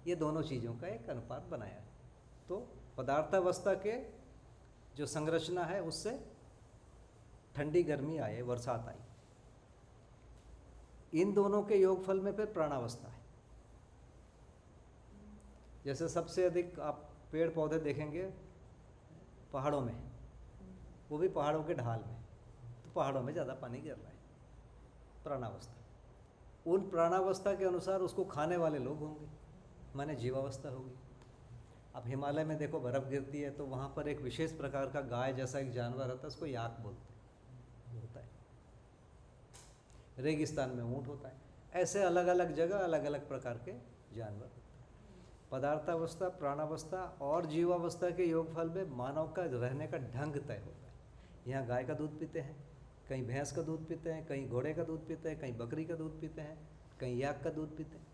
A: ये दोनों चीज़ों का एक अनुपात बनाया है। तो पदार्थावस्था के जो संरचना है उससे ठंडी गर्मी आए, बरसात आई। इन दोनों के योगफल में फिर प्राणावस्था है। जैसे सबसे अधिक आप पेड़ पौधे देखेंगे पहाड़ों में, वो भी पहाड़ों के ढाल में, तो पहाड़ों में ज़्यादा पानी गिर रहा है, प्राणावस्था। उन प्राणावस्था के अनुसार उसको खाने वाले लोग होंगे, माने जीवावस्था होगी। अब हिमालय में देखो बर्फ़ गिरती है, तो वहाँ पर एक विशेष प्रकार का गाय जैसा एक जानवर रहता है, उसको याक बोलते हैं, होता है। रेगिस्तान में ऊँट होता है। ऐसे अलग अलग जगह अलग अलग प्रकार के जानवर होते हैं। पदार्थावस्था, प्राणावस्था और जीवावस्था के योगफल में मानव का रहने का ढंग तय होता है। यहाँ गाय का दूध पीते हैं, कहीं भैंस का दूध पीते हैं, कहीं घोड़े का दूध पीते हैं, कहीं बकरी का दूध पीते हैं, कहीं याक का दूध पीते हैं।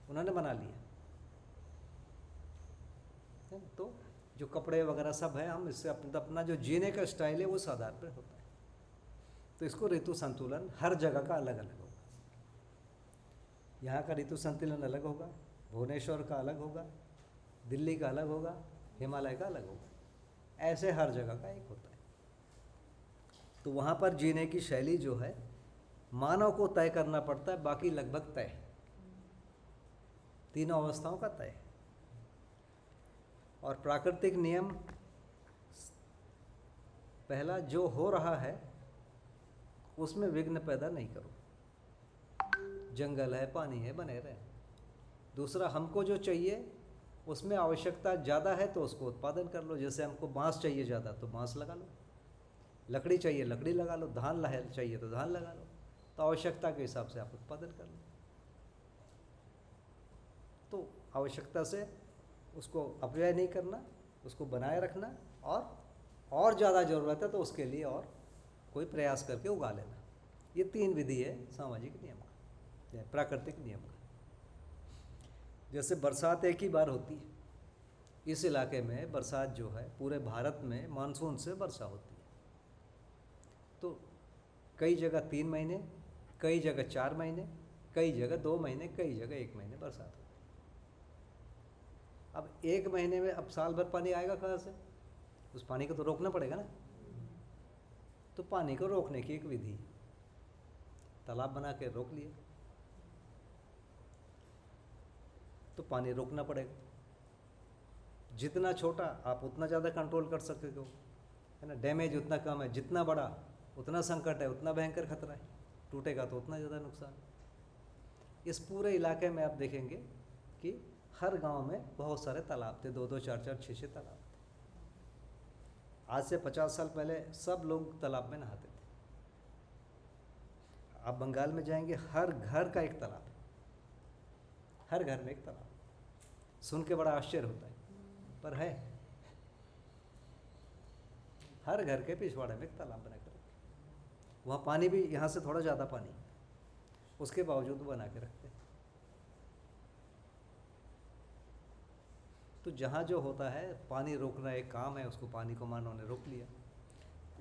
A: उन्होंने बना लिया। तो जो कपड़े वगैरह सब है, हम इससे अपना जो जीने का स्टाइल है वो इस आधार पर होता है। तो इसको ऋतु संतुलन हर जगह का अलग अलग होगा। यहाँ का ऋतु संतुलन अलग होगा, भुवनेश्वर का अलग होगा, दिल्ली का अलग होगा, हिमालय का अलग होगा। ऐसे हर जगह का एक होता है। तो वहाँ पर जीने की शैली जो है मानव को तय करना पड़ता है, बाकी लगभग तय है, तीनों अवस्थाओं का तय है। और प्राकृतिक नियम, पहला जो हो रहा है उसमें विघ्न पैदा नहीं करो, जंगल है, पानी है, बने रहे। दूसरा, हमको जो चाहिए उसमें आवश्यकता ज़्यादा है तो उसको उत्पादन कर लो। जैसे हमको बांस चाहिए ज़्यादा तो बांस लगा लो, लकड़ी चाहिए लकड़ी लगा लो, धान चाहिए तो धान लगा लो। तो आवश्यकता के हिसाब से आप उत्पादन कर लो। तो आवश्यकता से उसको अपव्यय नहीं करना, उसको बनाए रखना, और ज़्यादा ज़रूरत है तो उसके लिए और कोई प्रयास करके उगा लेना। ये तीन विधि है सामाजिक नियम का, प्राकृतिक नियम का। जैसे बरसात एक ही बार होती है, इस इलाके में बरसात जो है पूरे भारत में मानसून से वर्षा होती है। तो कई जगह 3 महीने, कई जगह 4 महीने, कई जगह 2 महीने, कई जगह 1 महीने बरसात होती है। अब 1 महीने में अब साल भर पानी आएगा कहाँ से? उस पानी को तो रोकना पड़ेगा ना। तो पानी को रोकने की एक विधि, तालाब बना के रोक लिए तो पानी रोकना पड़ेगा। जितना छोटा आप उतना ज़्यादा कंट्रोल कर सकते हो, है ना। डैमेज उतना कम है, जितना बड़ा उतना संकट है, उतना भयंकर खतरा है, टूटेगा तो उतना ज़्यादा नुकसान। इस पूरे इलाके में आप देखेंगे कि हर गांव में बहुत सारे तालाब थे, 2-2, 4-4, 6-6 तालाब थे। आज से 50 साल पहले सब लोग तालाब में नहाते थे। आप बंगाल में जाएंगे, हर घर का एक तालाब है, हर घर में एक तालाब। सुन के बड़ा आश्चर्य होता है, पर है। हर घर के पिछवाड़े में एक तालाब बना के रखते। वहाँ पानी भी यहाँ से थोड़ा ज़्यादा पानी, उसके बावजूद बना के रखते हैं। तो जहाँ जो होता है, पानी रोकना एक काम है, उसको पानी को मानव ने रोक लिया।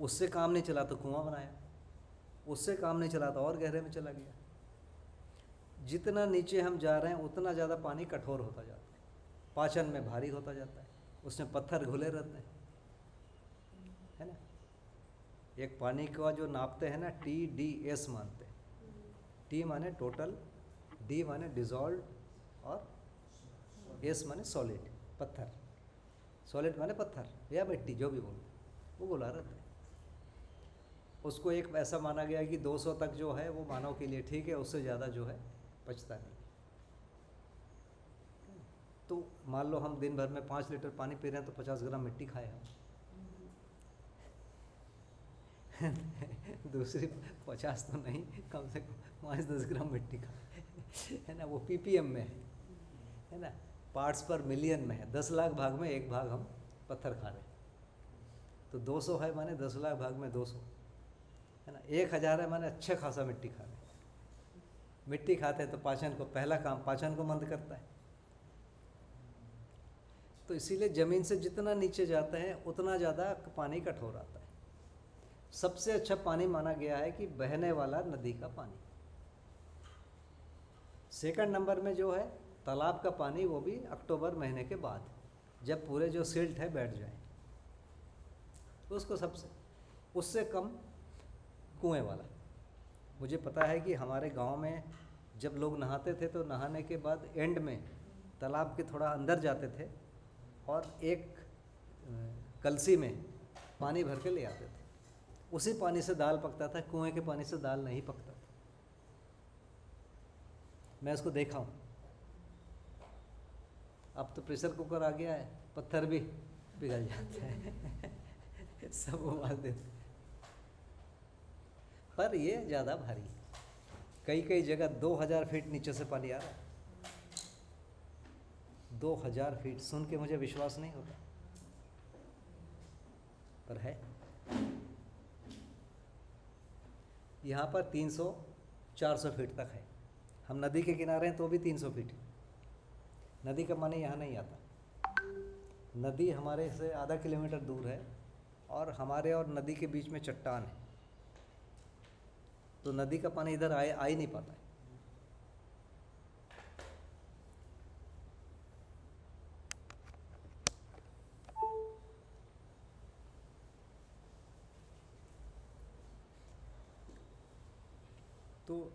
A: उससे काम नहीं चला तो कुआं बनाया, उससे काम नहीं चला तो और गहरे में चला गया। जितना नीचे हम जा रहे हैं उतना ज़्यादा पानी कठोर होता जाता है, पाचन में भारी होता जाता है, उसमें पत्थर घुले रहते हैं, है ना। एक पानी का जो नापते हैं ना, TDS मानते हैं। T माने टोटल, D माने डिज़ोल्व, और S माने सॉलिड, पत्थर। सॉलिड माने पत्थर या मिट्टी, जो भी बोलते हैं, वो घुला रहता है। उसको एक ऐसा माना गया कि 200 तक जो है वो मानव के लिए ठीक है, उससे ज़्यादा जो है पचता नहीं। तो मान लो हम दिन भर में 5 लीटर पानी पी रहे हैं तो 50 ग्राम मिट्टी खाए हम। दूसरी 50 तो नहीं, कम से कम 5-10 ग्राम मिट्टी खाए, है ना। वो ppm में है ना, पार्ट्स पर मिलियन में है। 10 लाख भाग में 1 भाग हम पत्थर खा रहे हैं। तो 200 है माने 10 लाख भाग में 200, है ना। 1000 है माने अच्छा खासा मिट्टी खा रहे हैं। मिट्टी खाते हैं तो पाचन को, पहला काम पाचन को मंद करता है। तो इसीलिए ज़मीन से जितना नीचे जाते हैं उतना ज़्यादा पानी कठोर आता है। सबसे अच्छा पानी माना गया है कि बहने वाला नदी का पानी। सेकंड नंबर में जो है तालाब का पानी, वो भी अक्टूबर महीने के बाद, जब पूरे जो सिल्ट है बैठ जाए, उसको सबसे, उससे कम कुएं वाला। मुझे पता है कि हमारे गांव में जब लोग नहाते थे तो नहाने के बाद एंड में तालाब के थोड़ा अंदर जाते थे और एक कलसी में पानी भर के ले आते थे। उसी पानी से दाल पकता था, कुएं के पानी से दाल नहीं पकता था। मैं इसको देखा हूँ। अब तो प्रेशर कुकर आ गया है, पत्थर भी पिघल जाते हैं सब उबाल देते। पर ये ज़्यादा भारी, कई कई जगह 2000 फीट नीचे से पानी आ रहा है। 2000 फीट, सुन के मुझे विश्वास नहीं होता, पर है। यहाँ पर 300-400 फीट तक है। हम नदी के किनारे हैं तो भी 300 फीट। नदी का पानी यहाँ नहीं आता। नदी हमारे से आधा किलोमीटर दूर है और हमारे और नदी के बीच में चट्टान है, तो नदी का पानी इधर आ ही नहीं पाता है। तो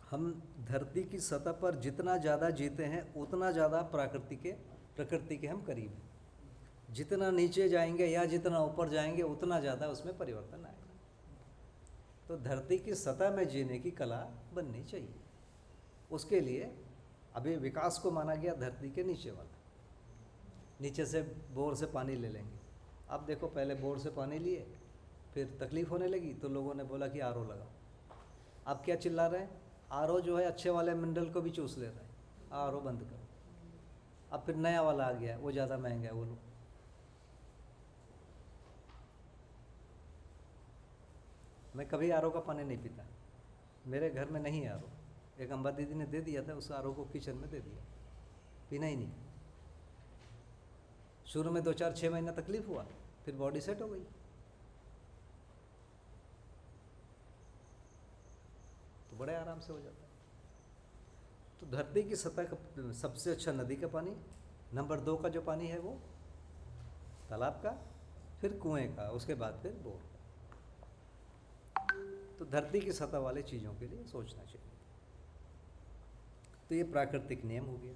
A: हम धरती की सतह पर जितना ज़्यादा जीते हैं उतना ज़्यादा प्रकृति के हम करीब हैं। जितना नीचे जाएंगे या जितना ऊपर जाएंगे उतना ज़्यादा उसमें परिवर्तन आएगा। तो धरती की सतह में जीने की कला बननी चाहिए। उसके लिए अभी विकास को माना गया धरती के नीचे वाला। नीचे से बोर से पानी ले लेंगे। अब देखो, पहले बोर से पानी लिए, फिर तकलीफ़ होने लगी तो लोगों ने बोला कि आरओ लगाओ। अब क्या चिल्ला रहे हैं, आरओ जो है अच्छे वाले मिनरल को भी चूस ले रहा है, आरओ बंद करो। अब फिर नया वाला आ गया, वो ज़्यादा महंगा है। वो लो, मैं कभी आरओ का पानी नहीं पीता, मेरे घर में नहीं है आरओ। एक अम्बा दीदी ने दे दिया था, उस आरओ को किचन में दे दिया, पीना ही नहीं। शुरू में 2-4-6 महीना तकलीफ हुआ, फिर बॉडी सेट हो गई। तो बड़े आराम से हो जाता है। तो धरती की सतह का सबसे अच्छा नदी का पानी, नंबर 2 का जो पानी है वो तालाब का, फिर कुएं का, उसके बाद फिर बोर का। तो धरती की सतह वाले चीज़ों के लिए सोचना चाहिए। तो ये प्राकृतिक नियम हो गया।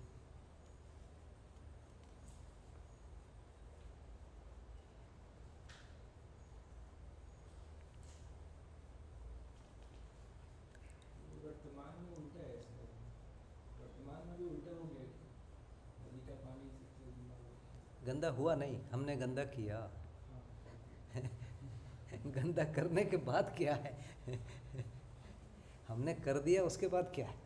E: वर्तमान में उल्टा है इसमें, वर्तमान में भी उल्टा हो गया। नदी का पानी सबसे
A: गंदा हुआ नहीं, हमने गंदा किया।
E: हाँ,
A: गंदा करने के बाद क्या है? हमने कर दिया, उसके बाद क्या है?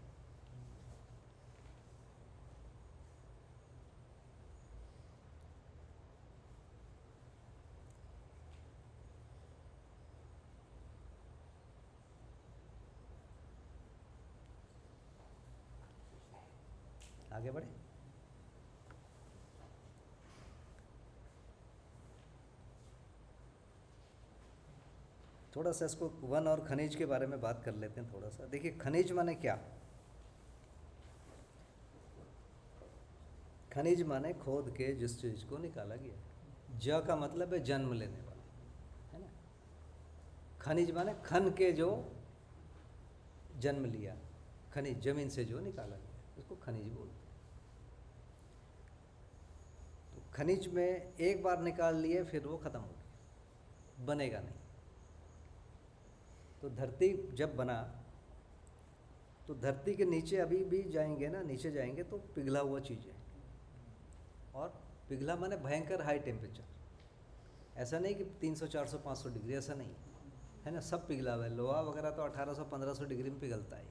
A: आगे बढ़े। थोड़ा सा इसको वन और खनिज के बारे में बात कर लेते हैं थोड़ा सा। देखिए, खनिज माने क्या? खनिज माने खोद के जिस चीज़ को निकाला गया। ज का मतलब है जन्म लेने वाला, है ना। खनिज माने खन के जो जन्म लिया, खनिज जमीन से जो निकाला गया, उसको खनिज बोलते हैं। तो खनिज में एक बार निकाल लिए फिर वो खत्म हो गया, बनेगा नहीं। तो धरती जब बना तो धरती के नीचे अभी भी जाएंगे ना, नीचे जाएंगे तो पिघला हुआ चीज़ है। और पिघला माने भयंकर हाई टेम्परेचर। ऐसा नहीं कि 300 400 500 डिग्री, ऐसा नहीं है ना। सब पिघला हुआ है। लोहा वगैरह तो 1800 1500 डिग्री में पिघलता है,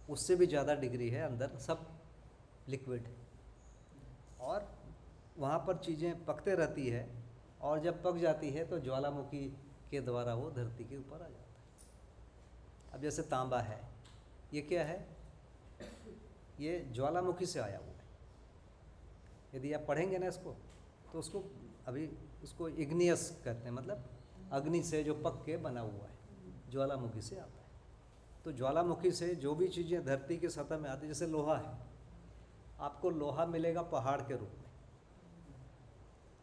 A: उससे भी ज़्यादा डिग्री है, अंदर सब लिक्विड है। और वहाँ पर चीज़ें पकते रहती है, और जब पक जाती है तो ज्वालामुखी के द्वारा वो धरती के ऊपर आ जाता है। अब जैसे तांबा है, ये क्या है? ये ज्वालामुखी से आया हुआ है। यदि आप पढ़ेंगे ना इसको, तो उसको अभी उसको इग्नियस कहते हैं, मतलब अग्नि से जो पक के बना हुआ है, ज्वालामुखी से आता है। तो ज्वालामुखी से जो भी चीज़ें धरती की सतह में आती है, जैसे लोहा है, आपको लोहा मिलेगा पहाड़ के रूप में,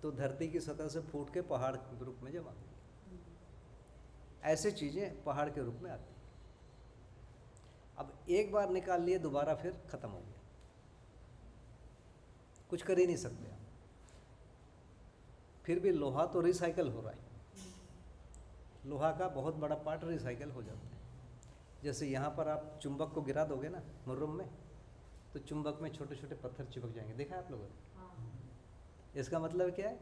A: तो धरती की सतह से फूट के पहाड़ के रूप में जमा होगी। ऐसे चीज़ें पहाड़ के रूप में आती हैं। अब एक बार निकाल लिए, दोबारा फिर ख़त्म हो गया, कुछ कर ही नहीं सकते आप। फिर भी लोहा तो रिसाइकल हो रहा है, लोहा का बहुत बड़ा पार्ट रिसाइकल हो जाता है। जैसे यहाँ पर आप चुंबक को गिरा दोगे ना मुर्रुम में, तो चुंबक में छोटे छोटे पत्थर चिपक जाएंगे, देखा है आप लोगों ने? इसका मतलब क्या है?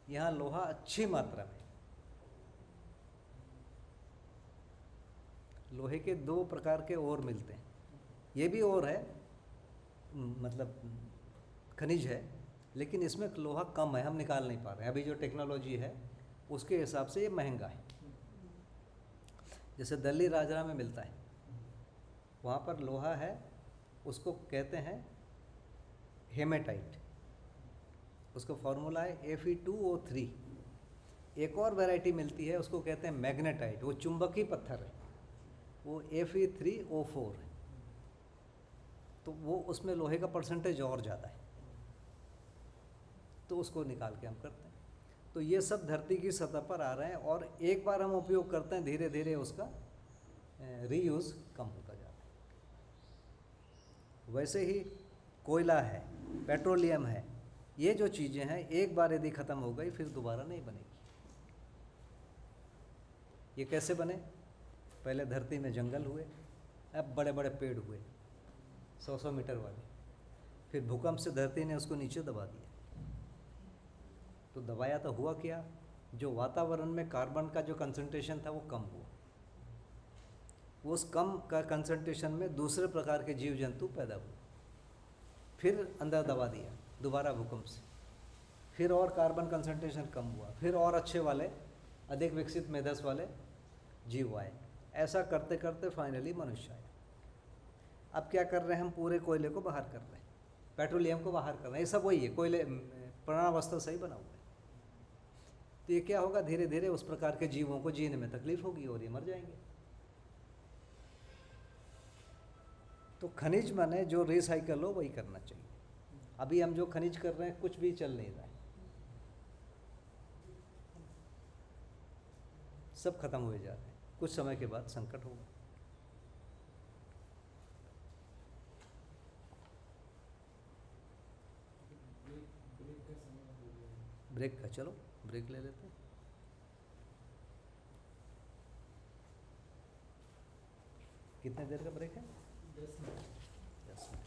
A: यहाँ लोहा अच्छी मात्रा में। लोहे के 2 प्रकार के ओर मिलते हैं, ये भी ओर है, मतलब खनिज है, लेकिन इसमें लोहा कम है, हम निकाल नहीं पा रहे हैं। अभी जो टेक्नोलॉजी है उसके हिसाब से ये महंगा है। जैसे दिल्ली राजरा में मिलता है, वहाँ पर लोहा है, उसको कहते हैं हेमेटाइट, उसका फॉर्मूला है Fe2O3। एक और वैरायटी मिलती है, उसको कहते हैं मैग्नेटाइट, वो चुंबकी पत्थर है, वो Fe3O4 है। तो वो उसमें लोहे का परसेंटेज और ज़्यादा है, तो उसको निकाल के हम करते हैं। तो ये सब धरती की सतह पर आ रहे हैं, और एक बार हम उपयोग करते हैं, धीरे धीरे उसका रीयूज़ कम होता जाता है। वैसे ही कोयला है, पेट्रोलियम है, ये जो चीज़ें हैं, एक बार यदि ख़त्म हो गई फिर दोबारा नहीं बनेगी। ये कैसे बने? पहले धरती में जंगल हुए, अब बड़े बड़े पेड़ हुए 100-100 मीटर वाले, फिर भूकंप से धरती ने उसको नीचे दबा दिया। तो दबाया तो हुआ क्या? जो वातावरण में कार्बन का जो कंसंट्रेशन था वो कम हुआ। उस कम का कंसंट्रेशन में दूसरे प्रकार के जीव जंतु पैदा हुए, फिर अंदर दबा दिया दोबारा भूकंप से, फिर और कार्बन कंसंट्रेशन कम हुआ, फिर और अच्छे वाले अधिक विकसित मेधस वाले जीव आए। ऐसा करते करते फाइनली मनुष्य आया। अब क्या कर रहे हैं हम? पूरे कोयले को बाहर कर रहे हैं, पेट्रोलियम को बाहर कर रहे हैं। ये सब वही है, कोयले प्राणावस्था से ही बना हुआ है। तो ये क्या होगा? धीरे धीरे उस प्रकार के जीवों को जीने में तकलीफ होगी और ये मर जाएंगे। तो खनिज माने जो रिसाइकल हो वही करना चाहिए। अभी हम जो खनिज कर रहे हैं कुछ भी चल नहीं रहा है, सब खत्म हुए जा रहे हैं। कुछ समय के बाद संकट होगा। ब्रेक का, चलो ब्रेक ले लेते हैं। कितने देर का ब्रेक है?
E: 10 मिनट।
A: 10 मिनट।